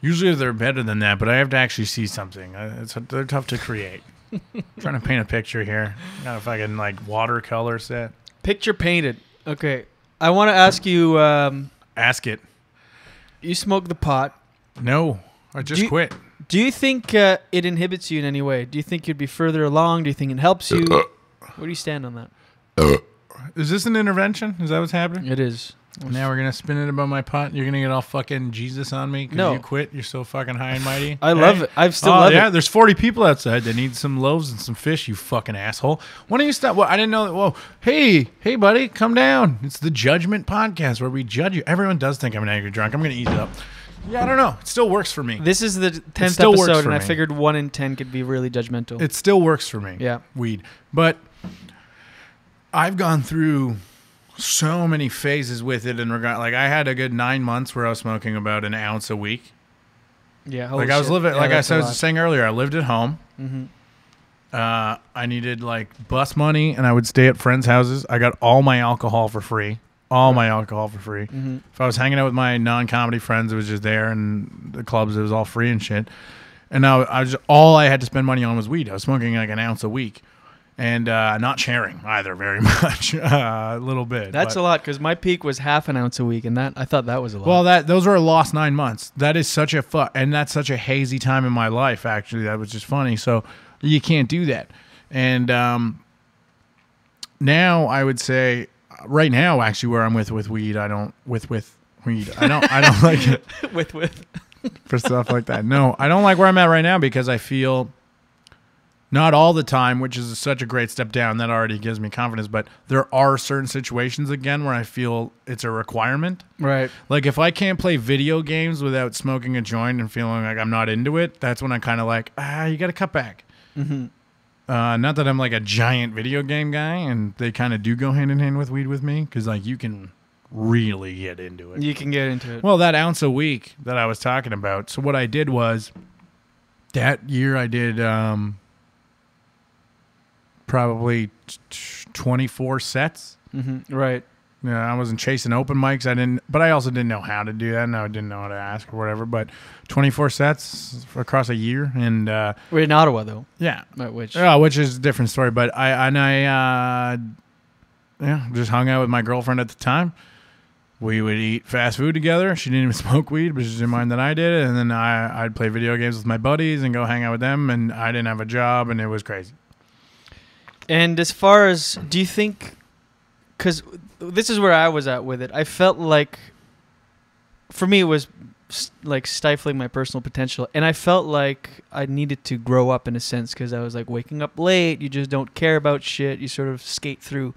Speaker 12: Usually they're better than that, but I have to actually see something. They're tough to create. Trying to paint a picture here. Got a fucking like watercolor set.
Speaker 9: Picture painted. Okay. I want to ask you.
Speaker 12: Ask it.
Speaker 9: You smoke the pot.
Speaker 12: No. I just quit.
Speaker 9: Do you think it inhibits you in any way? Do you think you'd be further along? Do you think it helps you? Where do you stand on that?
Speaker 12: Is this an intervention? Is that what's happening?
Speaker 9: It is.
Speaker 12: Now we're going to spin it about my pot. You're going to get all fucking Jesus on me because you quit. You're so fucking high and mighty.
Speaker 9: I love it. I still love it.
Speaker 12: Yeah, there's 40 people outside that need some loaves and some fish, you fucking asshole. Why don't you stop? Well, I didn't know that. Whoa. Hey, buddy, come down. It's the Judgment Podcast where we judge you. Everyone does think I'm an angry drunk. I'm going to ease up. Yeah, I don't know. It still works for me.
Speaker 9: This is the 10th episode, and I figured 1 in 10 could be really judgmental.
Speaker 12: It still works for me.
Speaker 9: Yeah.
Speaker 12: Weed. But I've gone through so many phases with it in regard. Like I had a good 9 months where I was smoking about an ounce a week.
Speaker 9: Yeah.
Speaker 12: Like I was living, like I was saying earlier, I lived at home.
Speaker 9: Mm-hmm.
Speaker 12: I needed like bus money and I would stay at friends' houses. I got all my alcohol for free. My alcohol for free.
Speaker 9: Mm-hmm.
Speaker 12: If I was hanging out with my non-comedy friends, it was just there, and the clubs, it was all free and shit. And now all I had to spend money on was weed. I was smoking like an ounce a week. and not sharing either very much, a little bit.
Speaker 9: That's a lot because my peak was half an ounce a week, and I thought that was a lot.
Speaker 12: Well, those were a lost 9 months. That is such a and that's such a hazy time in my life. Actually, that was just funny. So you can't do that. And now I would say, right now, actually, where I'm with weed, I don't with weed. I don't like it
Speaker 9: with
Speaker 12: for stuff like that. No, I don't like where I'm at right now because I feel. Not all the time, which is such a great step down. That already gives me confidence. But there are certain situations, again, where I feel it's a requirement.
Speaker 9: Right.
Speaker 12: Like, if I can't play video games without smoking a joint and feeling like I'm not into it, that's when I kind of like, you got to cut back.
Speaker 9: Mm-hmm.
Speaker 12: Not that I'm like a giant video game guy, and they kind of do go hand in hand with weed with me, because, like, you can really get into it.
Speaker 9: You can get into it.
Speaker 12: Well, that ounce a week that I was talking about. So what I did was, that year I did... probably 24 sets.
Speaker 9: Mm-hmm. Right.
Speaker 12: Yeah, I wasn't chasing open mics. But I also didn't know how to do that, and I didn't know how to ask or whatever. But 24 sets across a year, and
Speaker 9: we're in Ottawa though.
Speaker 12: Yeah,
Speaker 9: which
Speaker 12: is a different story. But I just hung out with my girlfriend at the time. We would eat fast food together. She didn't even smoke weed, but she didn't mind that I did it. And then I'd play video games with my buddies and go hang out with them. And I didn't have a job, and it was crazy.
Speaker 9: And as far as, do you think, because this is where I was at with it, I felt like, for me, it was like stifling my personal potential. And I felt like I needed to grow up in a sense, because I was like waking up late, you just don't care about shit, you sort of skate through.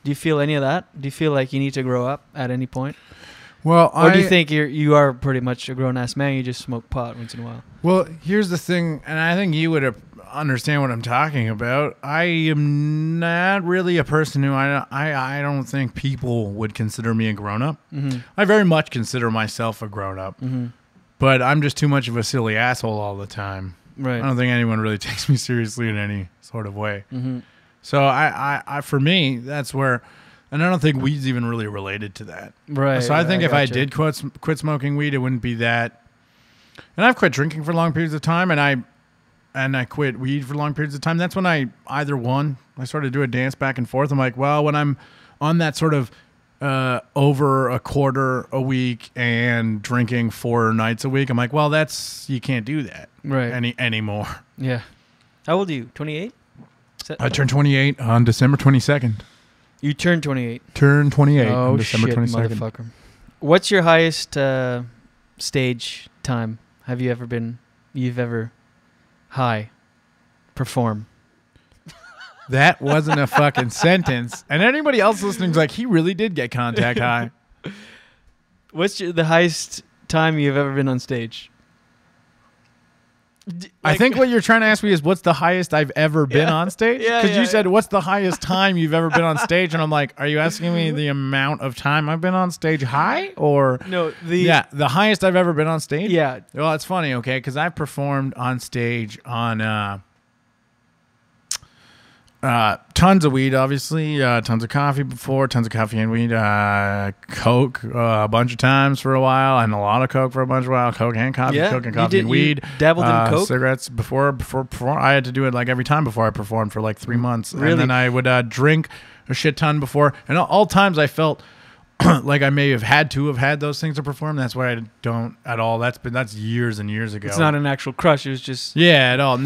Speaker 9: Do you feel any of that? Do you feel like you need to grow up at any point?
Speaker 12: Well,
Speaker 9: or do you think you are pretty much a grown-ass man, you just smoke pot once in a while?
Speaker 12: Well, here's the thing, and I think you would understand what I'm talking about. I am not really a person who I don't think people would consider me a grown-up.
Speaker 9: Mm-hmm.
Speaker 12: I very much consider myself a grown-up,
Speaker 9: mm-hmm.
Speaker 12: but I'm just too much of a silly asshole all the time.
Speaker 9: Right.
Speaker 12: I don't think anyone really takes me seriously in any sort of way.
Speaker 9: Mm-hmm.
Speaker 12: So I for me, that's where... And I don't think weed's even really related to that.
Speaker 9: Right.
Speaker 12: So I think if I
Speaker 9: gotcha.
Speaker 12: did quit smoking weed, it wouldn't be that. And I've quit drinking for long periods of time, and I quit weed for long periods of time. That's when I started to do a dance back and forth. I'm like, well, when I'm on that sort of over a quarter a week and drinking 4 nights a week, I'm like, well, you can't do that anymore.
Speaker 9: Yeah. How old are you? 28?
Speaker 12: I turned 28 on December 22nd.
Speaker 9: You turned 28.
Speaker 12: Turned 28
Speaker 9: on
Speaker 12: December 22nd.
Speaker 9: Motherfucker. What's your highest stage time? Have you ever high perform?
Speaker 12: That wasn't a fucking sentence. And anybody else listening's like, he really did get contact high.
Speaker 9: What's the highest time you've ever been on stage?
Speaker 12: I think what you're trying to ask me is what's the highest I've ever been on stage? Because you said, what's the highest time you've ever been on stage? And I'm like, are you asking me the amount of time I've been on stage high? Or
Speaker 9: no, the
Speaker 12: highest I've ever been on stage?
Speaker 9: Yeah.
Speaker 12: Well, it's funny, okay, because I've performed on stage on tons of weed, obviously, tons of coffee before, tons of coffee and weed, Coke a bunch of times for a while, and a lot of Coke for a bunch of while, Coke and coffee, Coke and coffee and weed.
Speaker 9: You dabbled in Coke?
Speaker 12: Cigarettes before I had to do it like every time before I performed for like 3 months.
Speaker 9: Really?
Speaker 12: And then I would drink a shit ton before, and all times I felt like I may have had to have had those things to perform. That's why I don't at all. That's years and years ago.
Speaker 9: It's not an actual crush, it was just...
Speaker 12: Yeah, at all.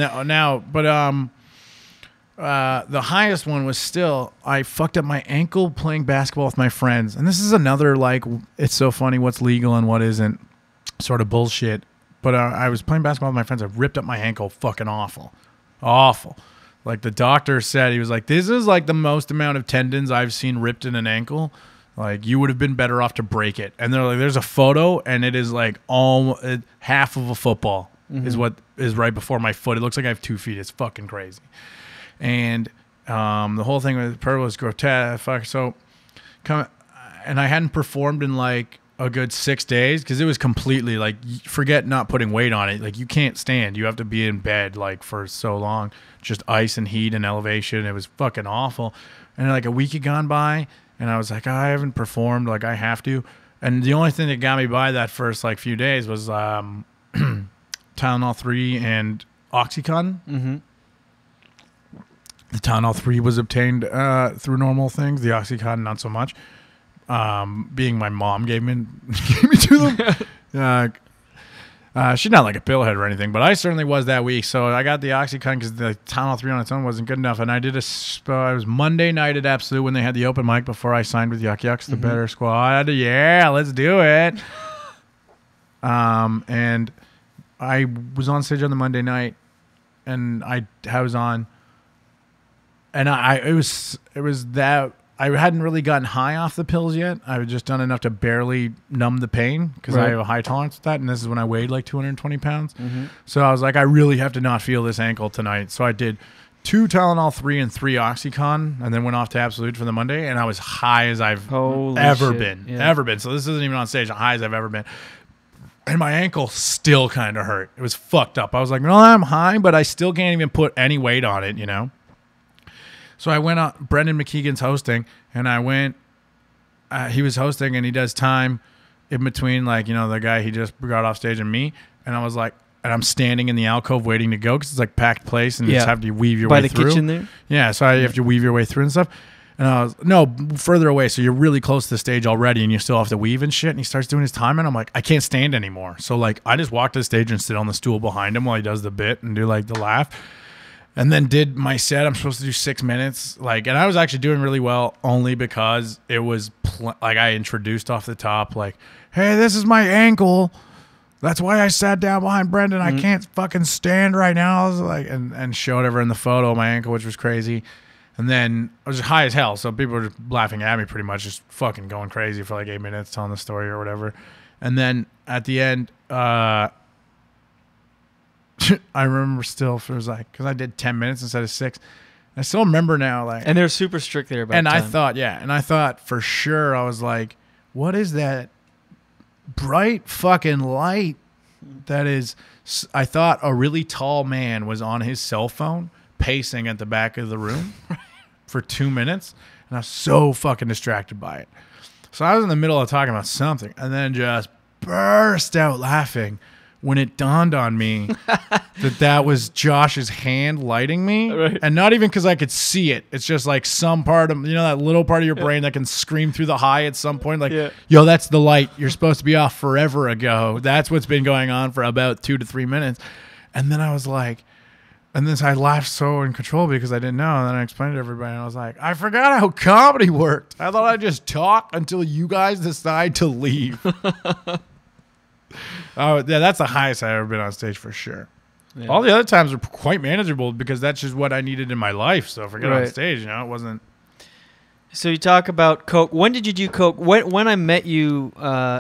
Speaker 12: The highest one was still, I fucked up my ankle playing basketball with my friends. And this is another, like, it's so funny what's legal and what isn't sort of bullshit. But I was playing basketball with my friends. I ripped up my ankle fucking awful. Awful. Like, the doctor said, he was like, this is like the most amount of tendons I've seen ripped in an ankle. Like, you would have been better off to break it. And they're like, there's a photo, and it is like half of a football is what is right before my foot. It looks like I have 2 feet. It's fucking crazy. And the whole thing with Pearl was grotesque. So, and I hadn't performed in like a good 6 days because it was completely like, forget not putting weight on it. Like, you can't stand. You have to be in bed like for so long, just ice and heat and elevation. It was fucking awful. And like a week had gone by, and I was like, I haven't performed. Like, I have to. And the only thing that got me by that first like few days was Tylenol 3 and Oxycontin.
Speaker 9: Mm-hmm.
Speaker 12: The Tylenol 3 was obtained through normal things. The Oxycontin, not so much. Being my mom gave me to them. She's not like a pillhead or anything, but I certainly was that week. So I got the Oxycontin because the Tylenol 3 on its own wasn't good enough. And I did it was Monday night at Absolute when they had the open mic before I signed with Yuck Yucks, the Better Squad. Yeah, let's do it. And I was on stage on the Monday night, and I was on, and it was that. I hadn't really gotten high off the pills yet. I had just done enough to barely numb the pain because I have a high tolerance with that. And this is when I weighed like 220 pounds. So I was like, I really have to not feel this ankle tonight. So I did 2 Tylenol 3 and 3 Oxycontin and then went off to Absolute for the Monday. And I was high as I've ever been. So this isn't even on stage, as high as I've ever been. And my ankle still kind of hurt. It was fucked up. I was like, no, I'm high, but I still can't even put any weight on it, you know? So I went on, Brendan McKeegan's hosting, and I went, he was hosting, and he does time in between, like, you know, the guy he just got off stage and me. And I was like, and I'm standing in the alcove waiting to go because it's like packed place and you just have to weave your way through.
Speaker 9: By the kitchen there?
Speaker 12: Yeah, so you have to weave your way through and stuff. And I was, no, further away. So you're really close to the stage already and you still have to weave and shit. And he starts doing his time and I'm like, I can't stand anymore. So like, I just walk to the stage and sit on the stool behind him while he does the bit and do like the laugh. And then did my set. I'm supposed to do 6 minutes. Like, and I was actually doing really well only because it was like I introduced off the top, like, hey, this is my ankle. That's why I sat down behind Brendan. I can't fucking stand right now. I was like, and showed everyone the photo of my ankle, which was crazy. And then I was high as hell. So people were just laughing at me pretty much, just fucking going crazy for like 8 minutes telling the story or whatever. And then at the end, I remember still, it was like, because I did 10 minutes instead of 6. I still remember now, like,
Speaker 9: and they're super strict there about
Speaker 12: and
Speaker 9: time.
Speaker 12: I thought for sure, I was like, what is that bright fucking light that is? I thought a really tall man was on his cell phone pacing at the back of the room for 2 minutes, and I was so fucking distracted by it. So I was in the middle of talking about something, and then just burst out laughing when it dawned on me that was Josh's hand lighting me. Right. And not even because I could see it. It's just like some part of, you know, that little part of your brain that can scream through the high at some point. Like, yo, that's the light. You're supposed to be off forever ago. That's what's been going on for about 2 to 3 minutes. And then I was like, and then I laughed so in control because I didn't know. And then I explained it to everybody. And I was like, I forgot how comedy worked. I thought I'd just talk until you guys decide to leave. Oh, yeah, that's the highest I've ever been on stage for sure. Yeah. All the other times were quite manageable because that's just what I needed in my life. So forget on stage, you know, it wasn't.
Speaker 9: So you talk about coke. When did you do coke? When I met you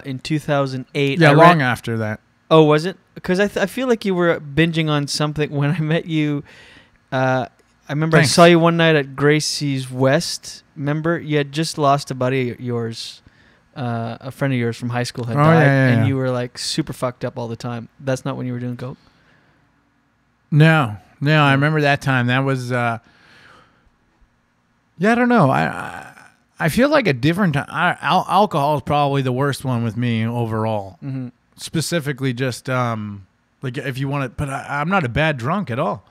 Speaker 9: in 2008.
Speaker 12: Yeah, long after that.
Speaker 9: Oh, was it? Because I feel like you were binging on something when I met you. I remember I saw you one night at Gracie's West. Remember, you had just lost a buddy of yours. A friend of yours from high school had died, and you were like super fucked up all the time. That's not when you were doing coke?
Speaker 12: No, I remember that time. That was, I don't know. I feel like a different time. Alcohol is probably the worst one with me overall. Mm-hmm. Specifically, just like if you want to, but I'm not a bad drunk at all.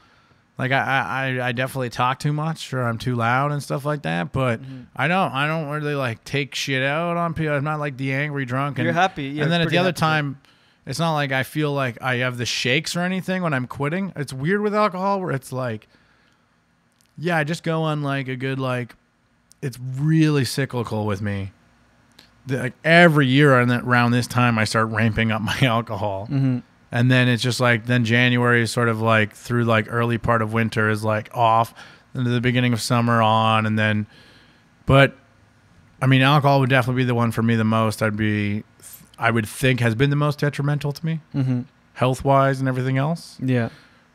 Speaker 12: Like I definitely talk too much or I'm too loud and stuff like that, but I don't really like take shit out on people. I'm not like the angry drunk. And,
Speaker 9: you're happy.
Speaker 12: And then at the other time, it's not like I feel like I have the shakes or anything when I'm quitting. It's weird with alcohol where it's like, yeah, I just go on like a good, like, it's really cyclical with me. Like every year around this time, I start ramping up my alcohol. Mm-hmm. And then it's just like, then January is sort of like through like early part of winter is like off, into the beginning of summer on. And then, but I mean, alcohol would definitely be the one for me the most. I would think has been the most detrimental to me, health wise and everything else.
Speaker 9: Yeah.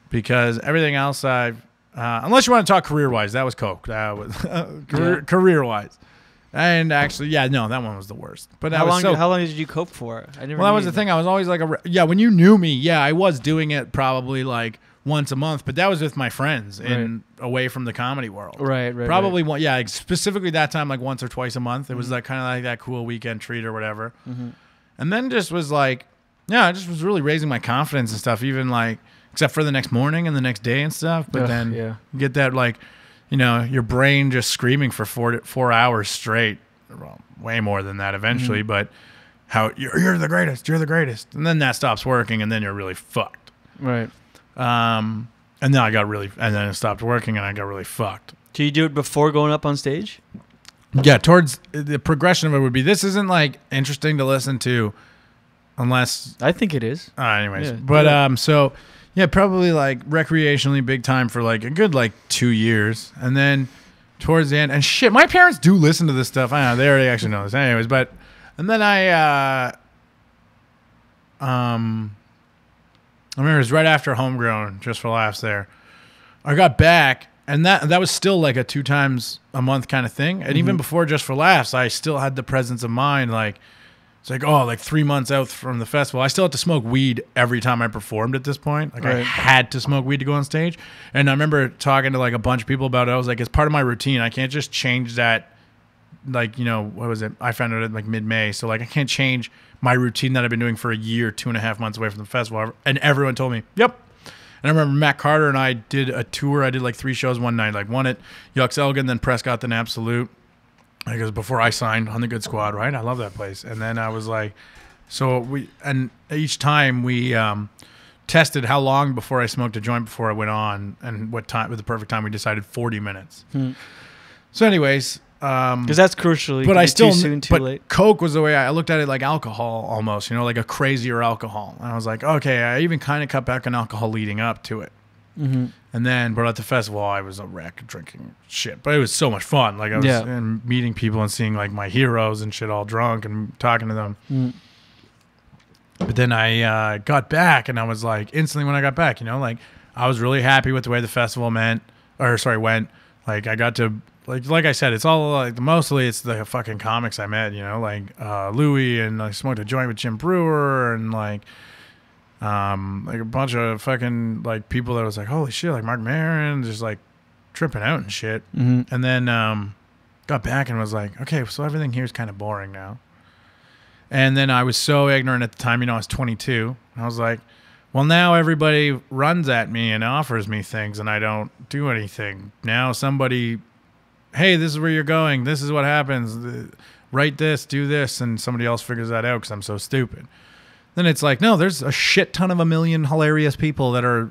Speaker 12: Because everything else unless you want to talk career wise, that was coke. That was career wise. And actually, that one was the worst. But
Speaker 9: how long did you cope for?
Speaker 12: That was the thing. I was always like, when you knew me, I was doing it probably like once a month, but that was with my friends and away from the comedy world.
Speaker 9: Right.
Speaker 12: Probably one, specifically that time, like once or twice a month. It was like kind of like that cool weekend treat or whatever. Mm-hmm. And then just was like, I just was really raising my confidence and stuff, even like, except for the next morning and the next day and stuff. But then get that like, you know, your brain just screaming for 4 hours straight. Well, way more than that eventually, but how you're the greatest, you're the greatest. And then that stops working and then you're really fucked.
Speaker 9: Right.
Speaker 12: And then it stopped working and I got really fucked.
Speaker 9: Do you do it before going up on stage?
Speaker 12: Yeah, towards the progression of it would be, this isn't like interesting to listen to unless
Speaker 9: I think it is.
Speaker 12: Anyways,
Speaker 9: Yeah,
Speaker 12: but so yeah, probably like recreationally big time for like a good like 2 years. And then towards the end, and shit, my parents do listen to this stuff. I know they already actually know this anyways, but and then I remember it was right after Homegrown, Just for Laughs there. I got back, and that was still like a 2 times a month kind of thing. And even before Just for Laughs, I still had the presence of mind. Like, it's like, oh, like 3 months out from the festival, I still had to smoke weed every time I performed at this point. Like, I had to smoke weed to go on stage. And I remember talking to like a bunch of people about it. I was like, it's part of my routine. I can't just change that. Like, you know, what was it? I found out at like mid-May. So like, I can't change my routine that I've been doing for a year, 2.5 months away from the festival. And everyone told me, yep. And I remember Matt Carter and I did a tour. I did like 3 shows one night, like one at Yucks Elgin, then Prescott, then Absolute. Because before I signed on the Good Squad, right? I love that place. And then I was like, and each time we tested how long before I smoked a joint before I went on, and what time, with the perfect time, we decided 40 minutes. So anyways,
Speaker 9: because that's crucial.
Speaker 12: But I still,
Speaker 9: too soon, too late.
Speaker 12: Coke was the way I looked at it, like alcohol almost, you know, like a crazier alcohol. And I was like, okay, I even kind of cut back on alcohol leading up to it. And then, but at the festival, I was a wreck drinking shit. But it was so much fun. Like, I was and meeting people and seeing like my heroes and shit all drunk and talking to them. But then I got back, and I was like, instantly when I got back, you know, like I was really happy with the way the festival went. Like, I got to, like I said, it's all like, mostly it's the fucking comics I met, you know, like Louis, and I smoked a joint with Jim Brewer, and like a bunch of fucking like people that was like, holy shit, like Mark Maron, just like tripping out and shit. And then got back and was like, okay, so everything here is kind of boring now. And then I was so ignorant at the time, you know, I was 22. And I was like, well, now everybody runs at me and offers me things and I don't do anything. Now somebody, hey, this is where you're going. This is what happens. Write this, do this. And somebody else figures that out because I'm so stupid. Then it's like, no, there's a shit ton of a million hilarious people that are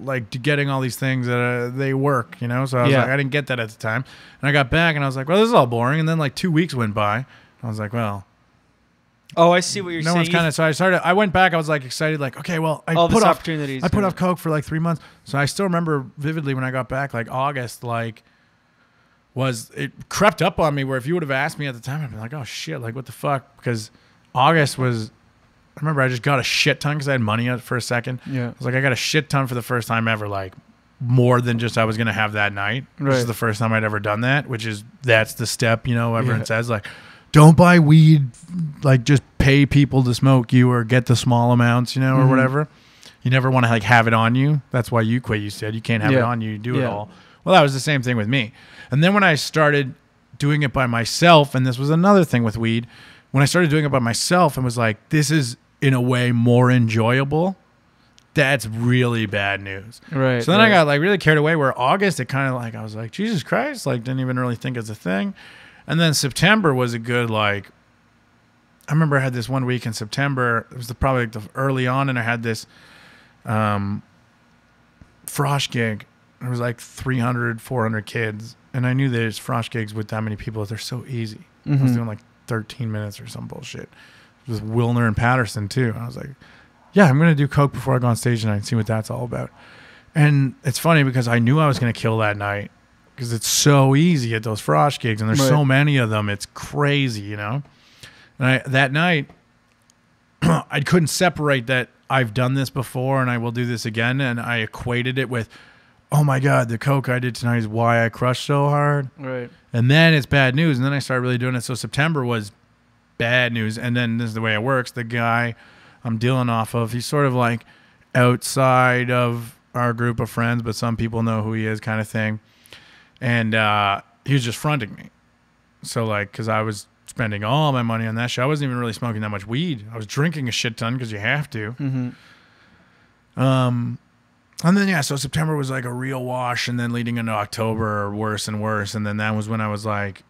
Speaker 12: like getting all these things that they work, you know? So I was like, I didn't get that at the time. And I got back and I was like, well, this is all boring. And then like 2 weeks went by. I was like, well.
Speaker 9: Oh, I see what you're saying.
Speaker 12: No one's kind of, so I went back. I was like excited, like, okay, well, I put off Coke for like 3 months. So I still remember vividly when I got back, like August, like it crept up on me where if you would have asked me at the time, I'd be like, oh shit, like what the fuck? Because August was, I remember I just got a shit ton because I had money for a second. Yeah. I was like, I got a shit ton for the first time ever, like more than just I was going to have that night. Right. This is the first time I'd ever done that, that's the step, you know, everyone says like, don't buy weed, like just pay people to smoke you or get the small amounts, you know, or whatever. You never want to like have it on you. That's why you quit. You said you can't have it on you. You do it all. Well, that was the same thing with me. And then when I started doing it by myself, and this was another thing with weed, when I started doing it by myself and was like, this is in a way more enjoyable, that's really bad news. Right. So then I got like really carried away where August, it kind of like, I was like, Jesus Christ, like didn't even really think it's a thing. And then September was a good, like, I remember I had this one week in September, it was probably like the early on, and I had this frosh gig. It was like 300, 400 kids. And I knew there's frosh gigs with that many people, they're so easy. I was doing like 13 minutes or some bullshit. With Wilner and Patterson too. And I was like, yeah, I'm going to do Coke before I go on stage tonight and see what that's all about. And it's funny because I knew I was going to kill that night because it's so easy at those frosh gigs and there's so many of them. It's crazy, you know? And that night, I couldn't separate that I've done this before and I will do this again. And I equated it with, oh my God, the Coke I did tonight is why I crushed so hard. Right. And then it's bad news. And then I started really doing it. So September was bad news. And then this is the way it works. The guy I'm dealing off of, he's sort of like outside of our group of friends, but some people know who he is kind of thing. And he was just fronting me. So like, because I was spending all my money on that shit. I wasn't even really smoking that much weed. I was drinking a shit ton because you have to. And then, so September was like a real wash, and then leading into October, worse and worse. And then that was when I was like,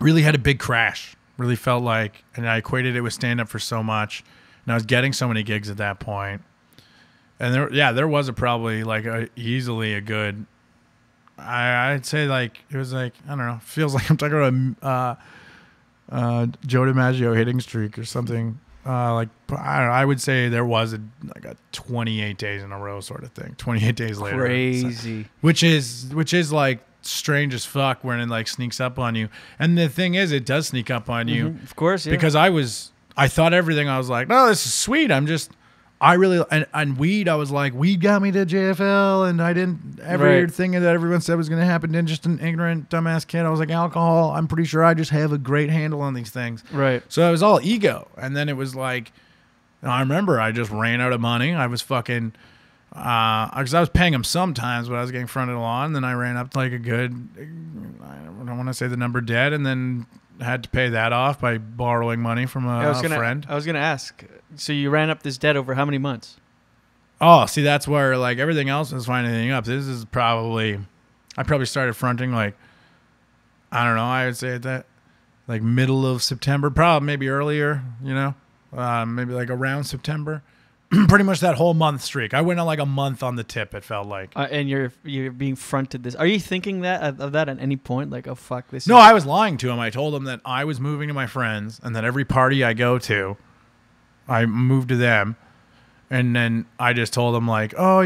Speaker 12: really had a big crash. Really felt like, and I equated it with stand up for so much. And I was getting so many gigs at that point. And there was probably like easily a good, I'd say like, it was like, I don't know, feels like I'm talking about Joe DiMaggio hitting streak or something. Like, I don't know, I would say there was a 28 days in a row sort of thing. 28 days later.
Speaker 9: Crazy.
Speaker 12: Which is like strange as fuck when it like sneaks up on you. And the thing is, it does sneak up on you.
Speaker 9: Of course, yeah.
Speaker 12: Because I thought everything, I was like, no, this is sweet. And weed, I was like, weed got me to JFL, and I didn't, everything that everyone said was going to happen, and just an ignorant, dumbass kid. I was like, alcohol, I'm pretty sure I just have a great handle on these things.
Speaker 9: Right.
Speaker 12: So it was all ego. And then it was like, I remember I just ran out of money. I was fucking, because I was paying them sometimes, but I was getting fronted a lot. And then I ran up to like a good, I don't want to say the number debt, and then had to pay that off by borrowing money from a friend.
Speaker 9: I was going to ask, so you ran up this debt over how many months?
Speaker 12: Oh, see, that's where like everything else was finding up. This is I probably started fronting like, I don't know, I would say that like middle of September, probably maybe earlier, maybe like around September. Pretty much that whole month streak. I went on like a month on the tip, it felt like.
Speaker 9: And you're being fronted this. Are you thinking of that at any point? Like, oh, fuck this.
Speaker 12: No, I was lying to him. I told him that I was moving to my friends and that every party I go to, I move to them. And then I just told him like, oh,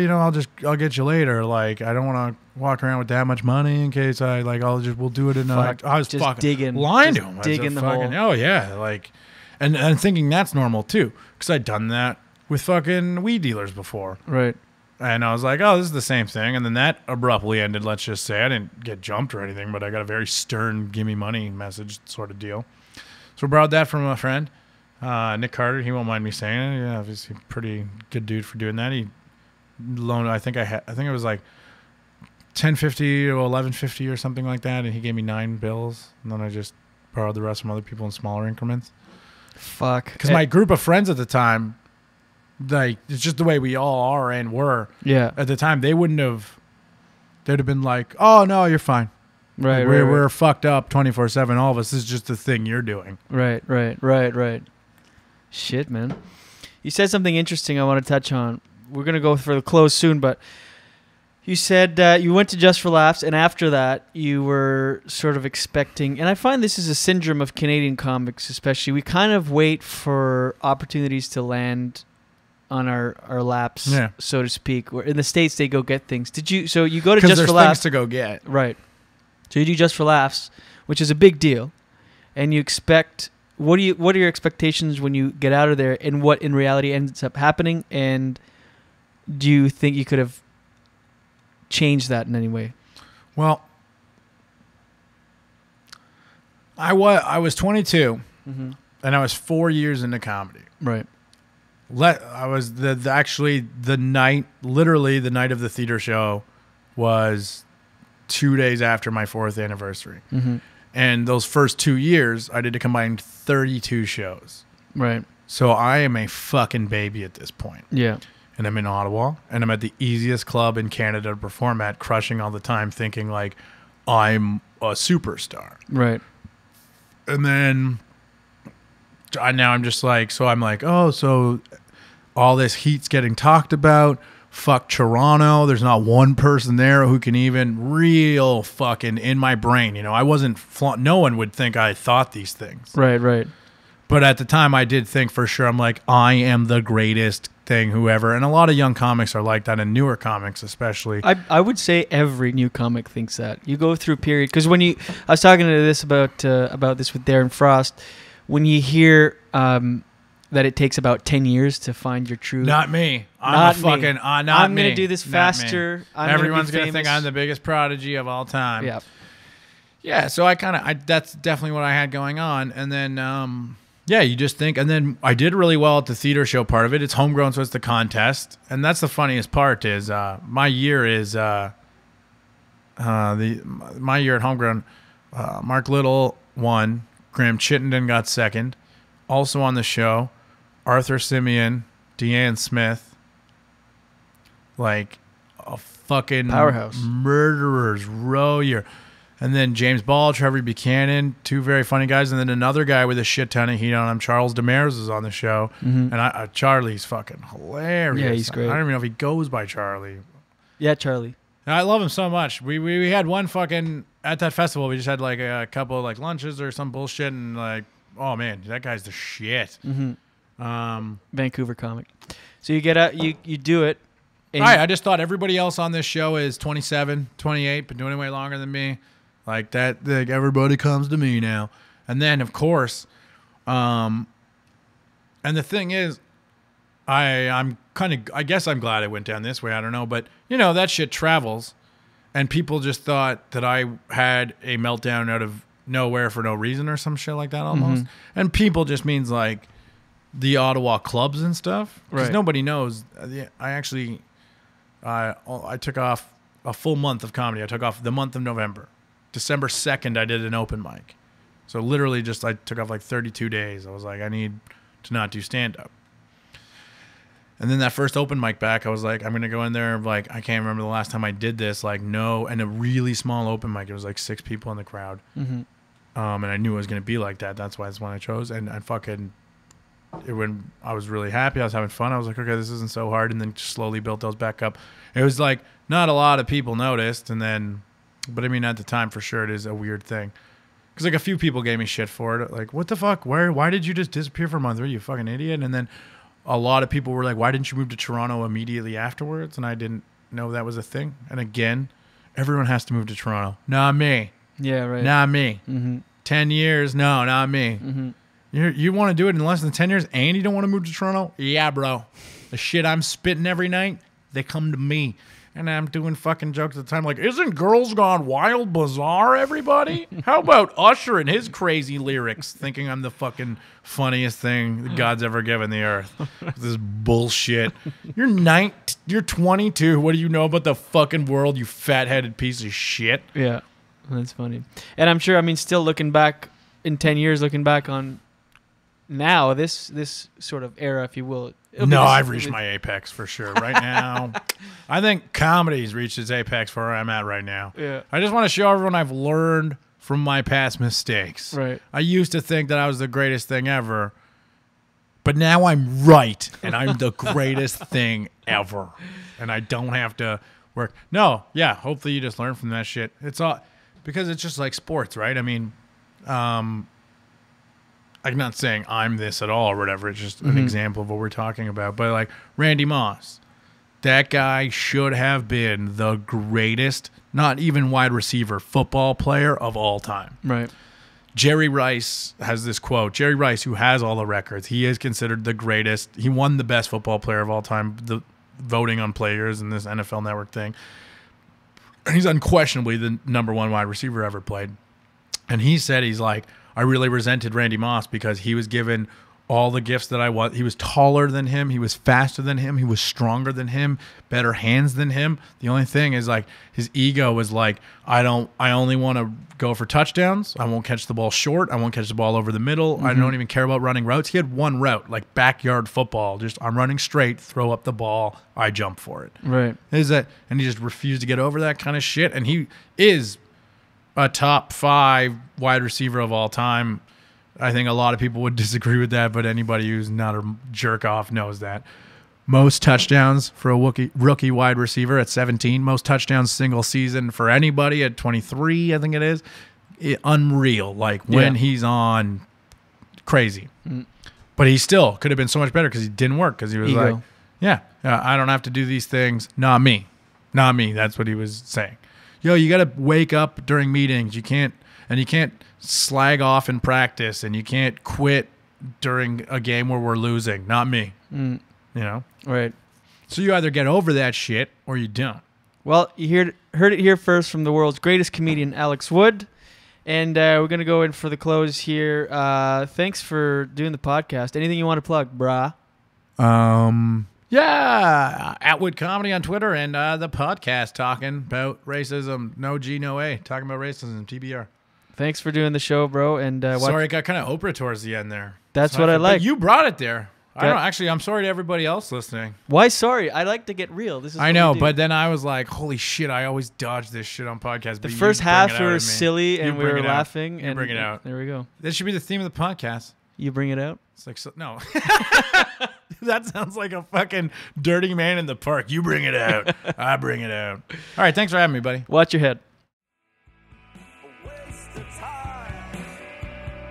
Speaker 12: I'll get you later. Like, I don't want to walk around with that much money in case we'll do it in I was
Speaker 9: just
Speaker 12: fucking
Speaker 9: digging,
Speaker 12: lying to him.
Speaker 9: Digging the hole.
Speaker 12: Oh yeah. Like, and thinking that's normal too. Cause I'd done that with fucking weed dealers before.
Speaker 9: Right.
Speaker 12: And I was like, oh, this is the same thing. And then that abruptly ended, let's just say. I didn't get jumped or anything, but I got a very stern gimme money message sort of deal. So I borrowed that from a friend, Nick Carter. He won't mind me saying it. Yeah, obviously pretty good dude for doing that. He loaned, I think it was like $10.50 or $11.50 or something like that. And he gave me 9 bills. And then I just borrowed the rest from other people in smaller increments.
Speaker 9: Fuck.
Speaker 12: Because my group of friends at the time, like, it's just the way we all are and were.
Speaker 9: Yeah.
Speaker 12: At the time, they'd have been like, "Oh no, you're fine.
Speaker 9: Right.
Speaker 12: Like, we're fucked up 24/7. All of us. This is just the thing you're doing."
Speaker 9: Right. Shit, man. You said something interesting I want to touch on. We're gonna go for the close soon, but you said you went to Just for Laughs, and after that, you were sort of expecting. And I find this is a syndrome of Canadian comics, especially. We kind of wait for opportunities to land on our laps, so to speak. Where in the States they go get things. So you go to Just for Laughs
Speaker 12: things to go get,
Speaker 9: right? So you do Just for Laughs, which is a big deal, and you expect. What are your expectations when you get out of there, and what in reality ends up happening? And do you think you could have changed that in any way?
Speaker 12: Well, I was 22, and I was 4 years into comedy.
Speaker 9: Right.
Speaker 12: I was literally the night of the theater show was 2 days after my 4th anniversary.
Speaker 9: Mm-hmm.
Speaker 12: And those first 2 years, I did a combined 32 shows.
Speaker 9: Right.
Speaker 12: So I am a fucking baby at this point.
Speaker 9: Yeah.
Speaker 12: And I'm in Ottawa, and I'm at the easiest club in Canada to perform at, crushing all the time, thinking like I'm a superstar.
Speaker 9: Right.
Speaker 12: And then now I'm just like, so I'm like, oh, so all this heat's getting talked about. Fuck Toronto. There's not one person there who can even real fucking in my brain. I wasn't, no one would think I thought these things.
Speaker 9: Right.
Speaker 12: But at the time I did think for sure, I'm like, I am the greatest thing, whoever. And a lot of young comics are like that, and newer comics especially.
Speaker 9: I would say every new comic thinks that. You go through a period, because I was talking to this about this with Darren Frost, when you hear that it takes about 10 years to find your true.
Speaker 12: Not me. I'm
Speaker 9: going to do this faster.
Speaker 12: Everyone's going to think I'm the biggest prodigy of all time.
Speaker 9: Yeah.
Speaker 12: Yeah, so that's definitely what I had going on. And then, you just think, and then I did really well at the theater show part of it. It's homegrown, so it's the contest. And that's the funniest part is my year is my year at homegrown. Mark Little won. Graham Chittenden got second. Also on the show, Arthur Simeon, Deanne Smith, like a fucking
Speaker 9: Powerhouse.
Speaker 12: murderers row. And then James Ball, Trevor Buchanan, two very funny guys, and then another guy with a shit ton of heat on him, Charles Demers, is on the show, and Charlie's fucking hilarious.
Speaker 9: Yeah, he's great.
Speaker 12: I don't even know if he goes by Charlie.
Speaker 9: Yeah, Charlie.
Speaker 12: And I love him so much. We had one fucking at that festival. We just had like a couple of like lunches or some bullshit, and like, oh man, that guy's the shit.
Speaker 9: Vancouver comic. So you get out, you do it. And
Speaker 12: I just thought everybody else on this show is 27, 28, been doing it way longer than me. Like that, like everybody comes to me now. And then, of course, and the thing is, I guess I'm glad I went down this way. I don't know. But, you know, that shit travels. And people just thought that I had a meltdown out of nowhere for no reason or some shit like that almost. And people just means like the Ottawa clubs and stuff. Because nobody knows. I actually, I took off a full month of comedy. I took off the month of November. December 2nd, I did an open mic. So literally just I took off like 32 days. I was like, I need to not do stand-up. And then that first open mic back, I was like, I'm going to go in there. Like, I can't remember the last time I did this. Like, no. And a really small open mic. It was like 6 people in the crowd. And I knew it was going to be like that. That's why it's one I chose. And I when I was really happy. I was having fun. I was like, okay, this isn't so hard. And then just slowly built those back up. It was like, not a lot of people noticed. And then... But I mean, at the time, for sure, it is a weird thing. Because, like, a few people gave me shit for it. Like, what the fuck? Why did you just disappear for a month? Are you a fucking idiot? And then a lot of people were like, why didn't you move to Toronto immediately afterwards? And I didn't know that was a thing. And again, everyone has to move to Toronto. Not me.
Speaker 9: Yeah, right.
Speaker 12: Not me. 10 years? No, not me. You want to do it in less than 10 years and you don't want to move to Toronto? Yeah, bro. The shit I'm spitting every night, they come to me. And I'm doing fucking jokes at the time like, isn't Girls Gone Wild bizarre, everybody? How about Usher and his crazy lyrics, thinking I'm the fucking funniest thing that God's ever given the earth? This bullshit. You're 22. What do you know about the fucking world, you fat-headed piece of shit?
Speaker 9: Yeah, that's funny. And I'm sure, I mean, still looking back in 10 years, looking back on now, this sort of era, if you will.
Speaker 12: No, I've reached my apex for sure. Right now, I think comedy's reached its apex where I'm at right now.
Speaker 9: Yeah.
Speaker 12: I just want to show everyone I've learned from my past mistakes.
Speaker 9: Right.
Speaker 12: I used to think that I was the greatest thing ever, but now I'm right, and I'm the greatest thing ever, and I don't have to work. No, yeah, hopefully you just learn from that shit. It's all because it's just like sports, right? I mean, I'm not saying I'm this at all or whatever. It's just an example of what we're talking about. But like Randy Moss, that guy should have been the greatest, not even wide receiver, football player of all time.
Speaker 9: Right.
Speaker 12: Jerry Rice has this quote. Jerry Rice, who has all the records, he is considered the greatest. He won the best football player of all time, the voting on players in this NFL Network thing. And he's unquestionably the number one wide receiver ever played. And he said, he's like, I really resented Randy Moss because he was given all the gifts that I want. He was taller than him. He was faster than him. He was stronger than him, better hands than him. The only thing is like his ego was like, I only want to go for touchdowns. I won't catch the ball short. I won't catch the ball over the middle. I don't even care about running routes. He had one route, like backyard football. Just I'm running straight, throw up the ball, I jump for it.
Speaker 9: Right.
Speaker 12: And he just refused to get over that kind of shit. And he is a top 5 wide receiver of all time. I think a lot of people would disagree with that, but anybody who's not a jerk off knows that. Most touchdowns for a rookie wide receiver at 17. Most touchdowns single season for anybody at 23, I think it is. Unreal. Like when he's on, crazy. But he still could have been so much better because he didn't work because he was like, I don't have to do these things. Not me. Not me. That's what he was saying. Yo, you got to wake up during meetings. You can't slag off in practice, and you can't quit during a game where we're losing. Not me. You know?
Speaker 9: Right.
Speaker 12: So you either get over that shit or you don't.
Speaker 9: Well, you heard it here first from the world's greatest comedian, Alex Wood. And we're going to go in for the close here. Thanks for doing the podcast. Anything you want to plug, brah?
Speaker 12: Yeah, Atwood Comedy on Twitter and the podcast talking about racism. No G, no A. Talking about racism, TBR.
Speaker 9: Thanks for doing the show, bro. And
Speaker 12: sorry, it got kind of Oprah towards the end there.
Speaker 9: That's what I like.
Speaker 12: You brought it there. I don't actually. I'm sorry to everybody else listening.
Speaker 9: Why sorry? I like to get real. This is
Speaker 12: I
Speaker 9: what
Speaker 12: know,
Speaker 9: we do.
Speaker 12: but then I was like, holy shit! I always dodge this shit on podcasts.
Speaker 9: The
Speaker 12: but you
Speaker 9: first
Speaker 12: bring it
Speaker 9: half
Speaker 12: out
Speaker 9: we were
Speaker 12: of me.
Speaker 9: silly
Speaker 12: You
Speaker 9: and we
Speaker 12: bring
Speaker 9: were
Speaker 12: it out.
Speaker 9: laughing.
Speaker 12: You
Speaker 9: and
Speaker 12: bring it out.
Speaker 9: There we go.
Speaker 12: This should be the theme of the podcast.
Speaker 9: You bring it out.
Speaker 12: It's like no. That sounds like a fucking dirty man in the park. You bring it out. I bring it out. All right, thanks for having me, buddy.
Speaker 9: Watch your head.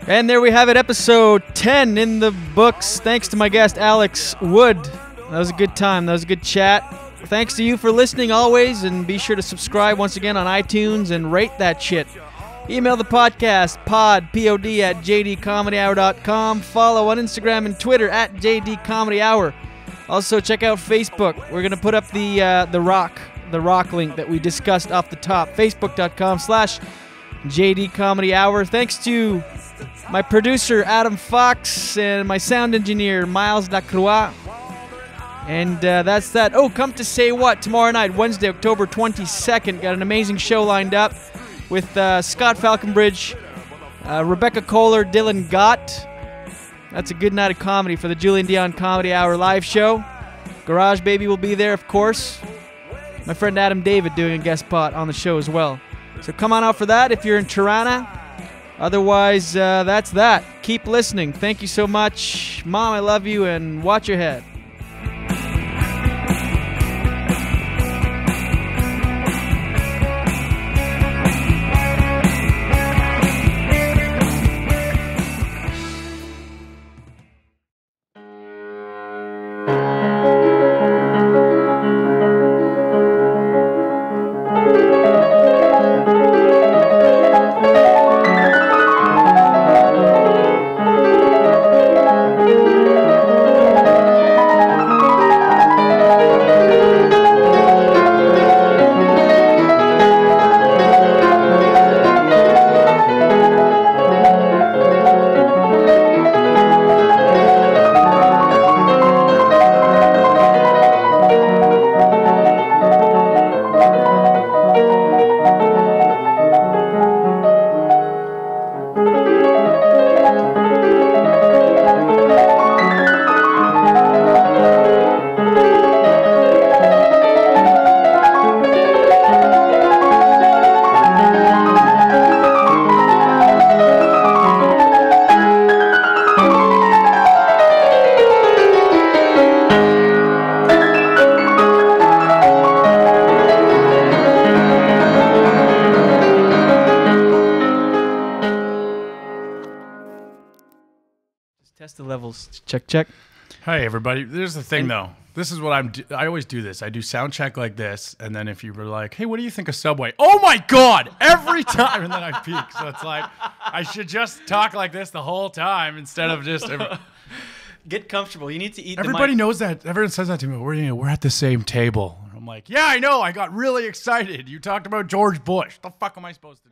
Speaker 9: And there we have it, episode 10 in the books. Thanks to my guest, Alex Wood. That was a good time. That was a good chat. Thanks to you for listening always, and be sure to subscribe once again on iTunes and rate that shit. Email the podcast, pod, at jdcomedyhour.com. Follow on Instagram and Twitter at jdcomedyhour. Also, check out Facebook. We're going to put up the rock link that we discussed off the top, facebook.com/jdcomedyhour. Thanks to my producer, Adam Fox, and my sound engineer, Miles Lacroix. And that's that. Oh, come to Say What tomorrow night, Wednesday, October 22nd. Got an amazing show lined up with Scott Falconbridge, Rebecca Kohler, Dylan Gott. That's a good night of comedy for the Julian Dion Comedy Hour live show. Garage Baby will be there, of course. My friend Adam David doing a guest spot on the show as well. So come on out for that if you're in Tirana. Otherwise, that's that. Keep listening. Thank you so much. Mom, I love you, and watch your head. Test the levels. Check, check.
Speaker 12: Hey, everybody. There's the thing, though. This is what I always do this. I do sound check like this, and then if you were like, hey, what do you think of Subway? Oh, my God! Every time! And then I peek. So it's like, I should just talk like this the whole time instead of just...
Speaker 9: Get comfortable. You need to eat
Speaker 12: Everybody knows that. Everyone says that to me. We're at the same table. I'm like, yeah, I know. I got really excited. You talked about George Bush. The fuck am I supposed to do?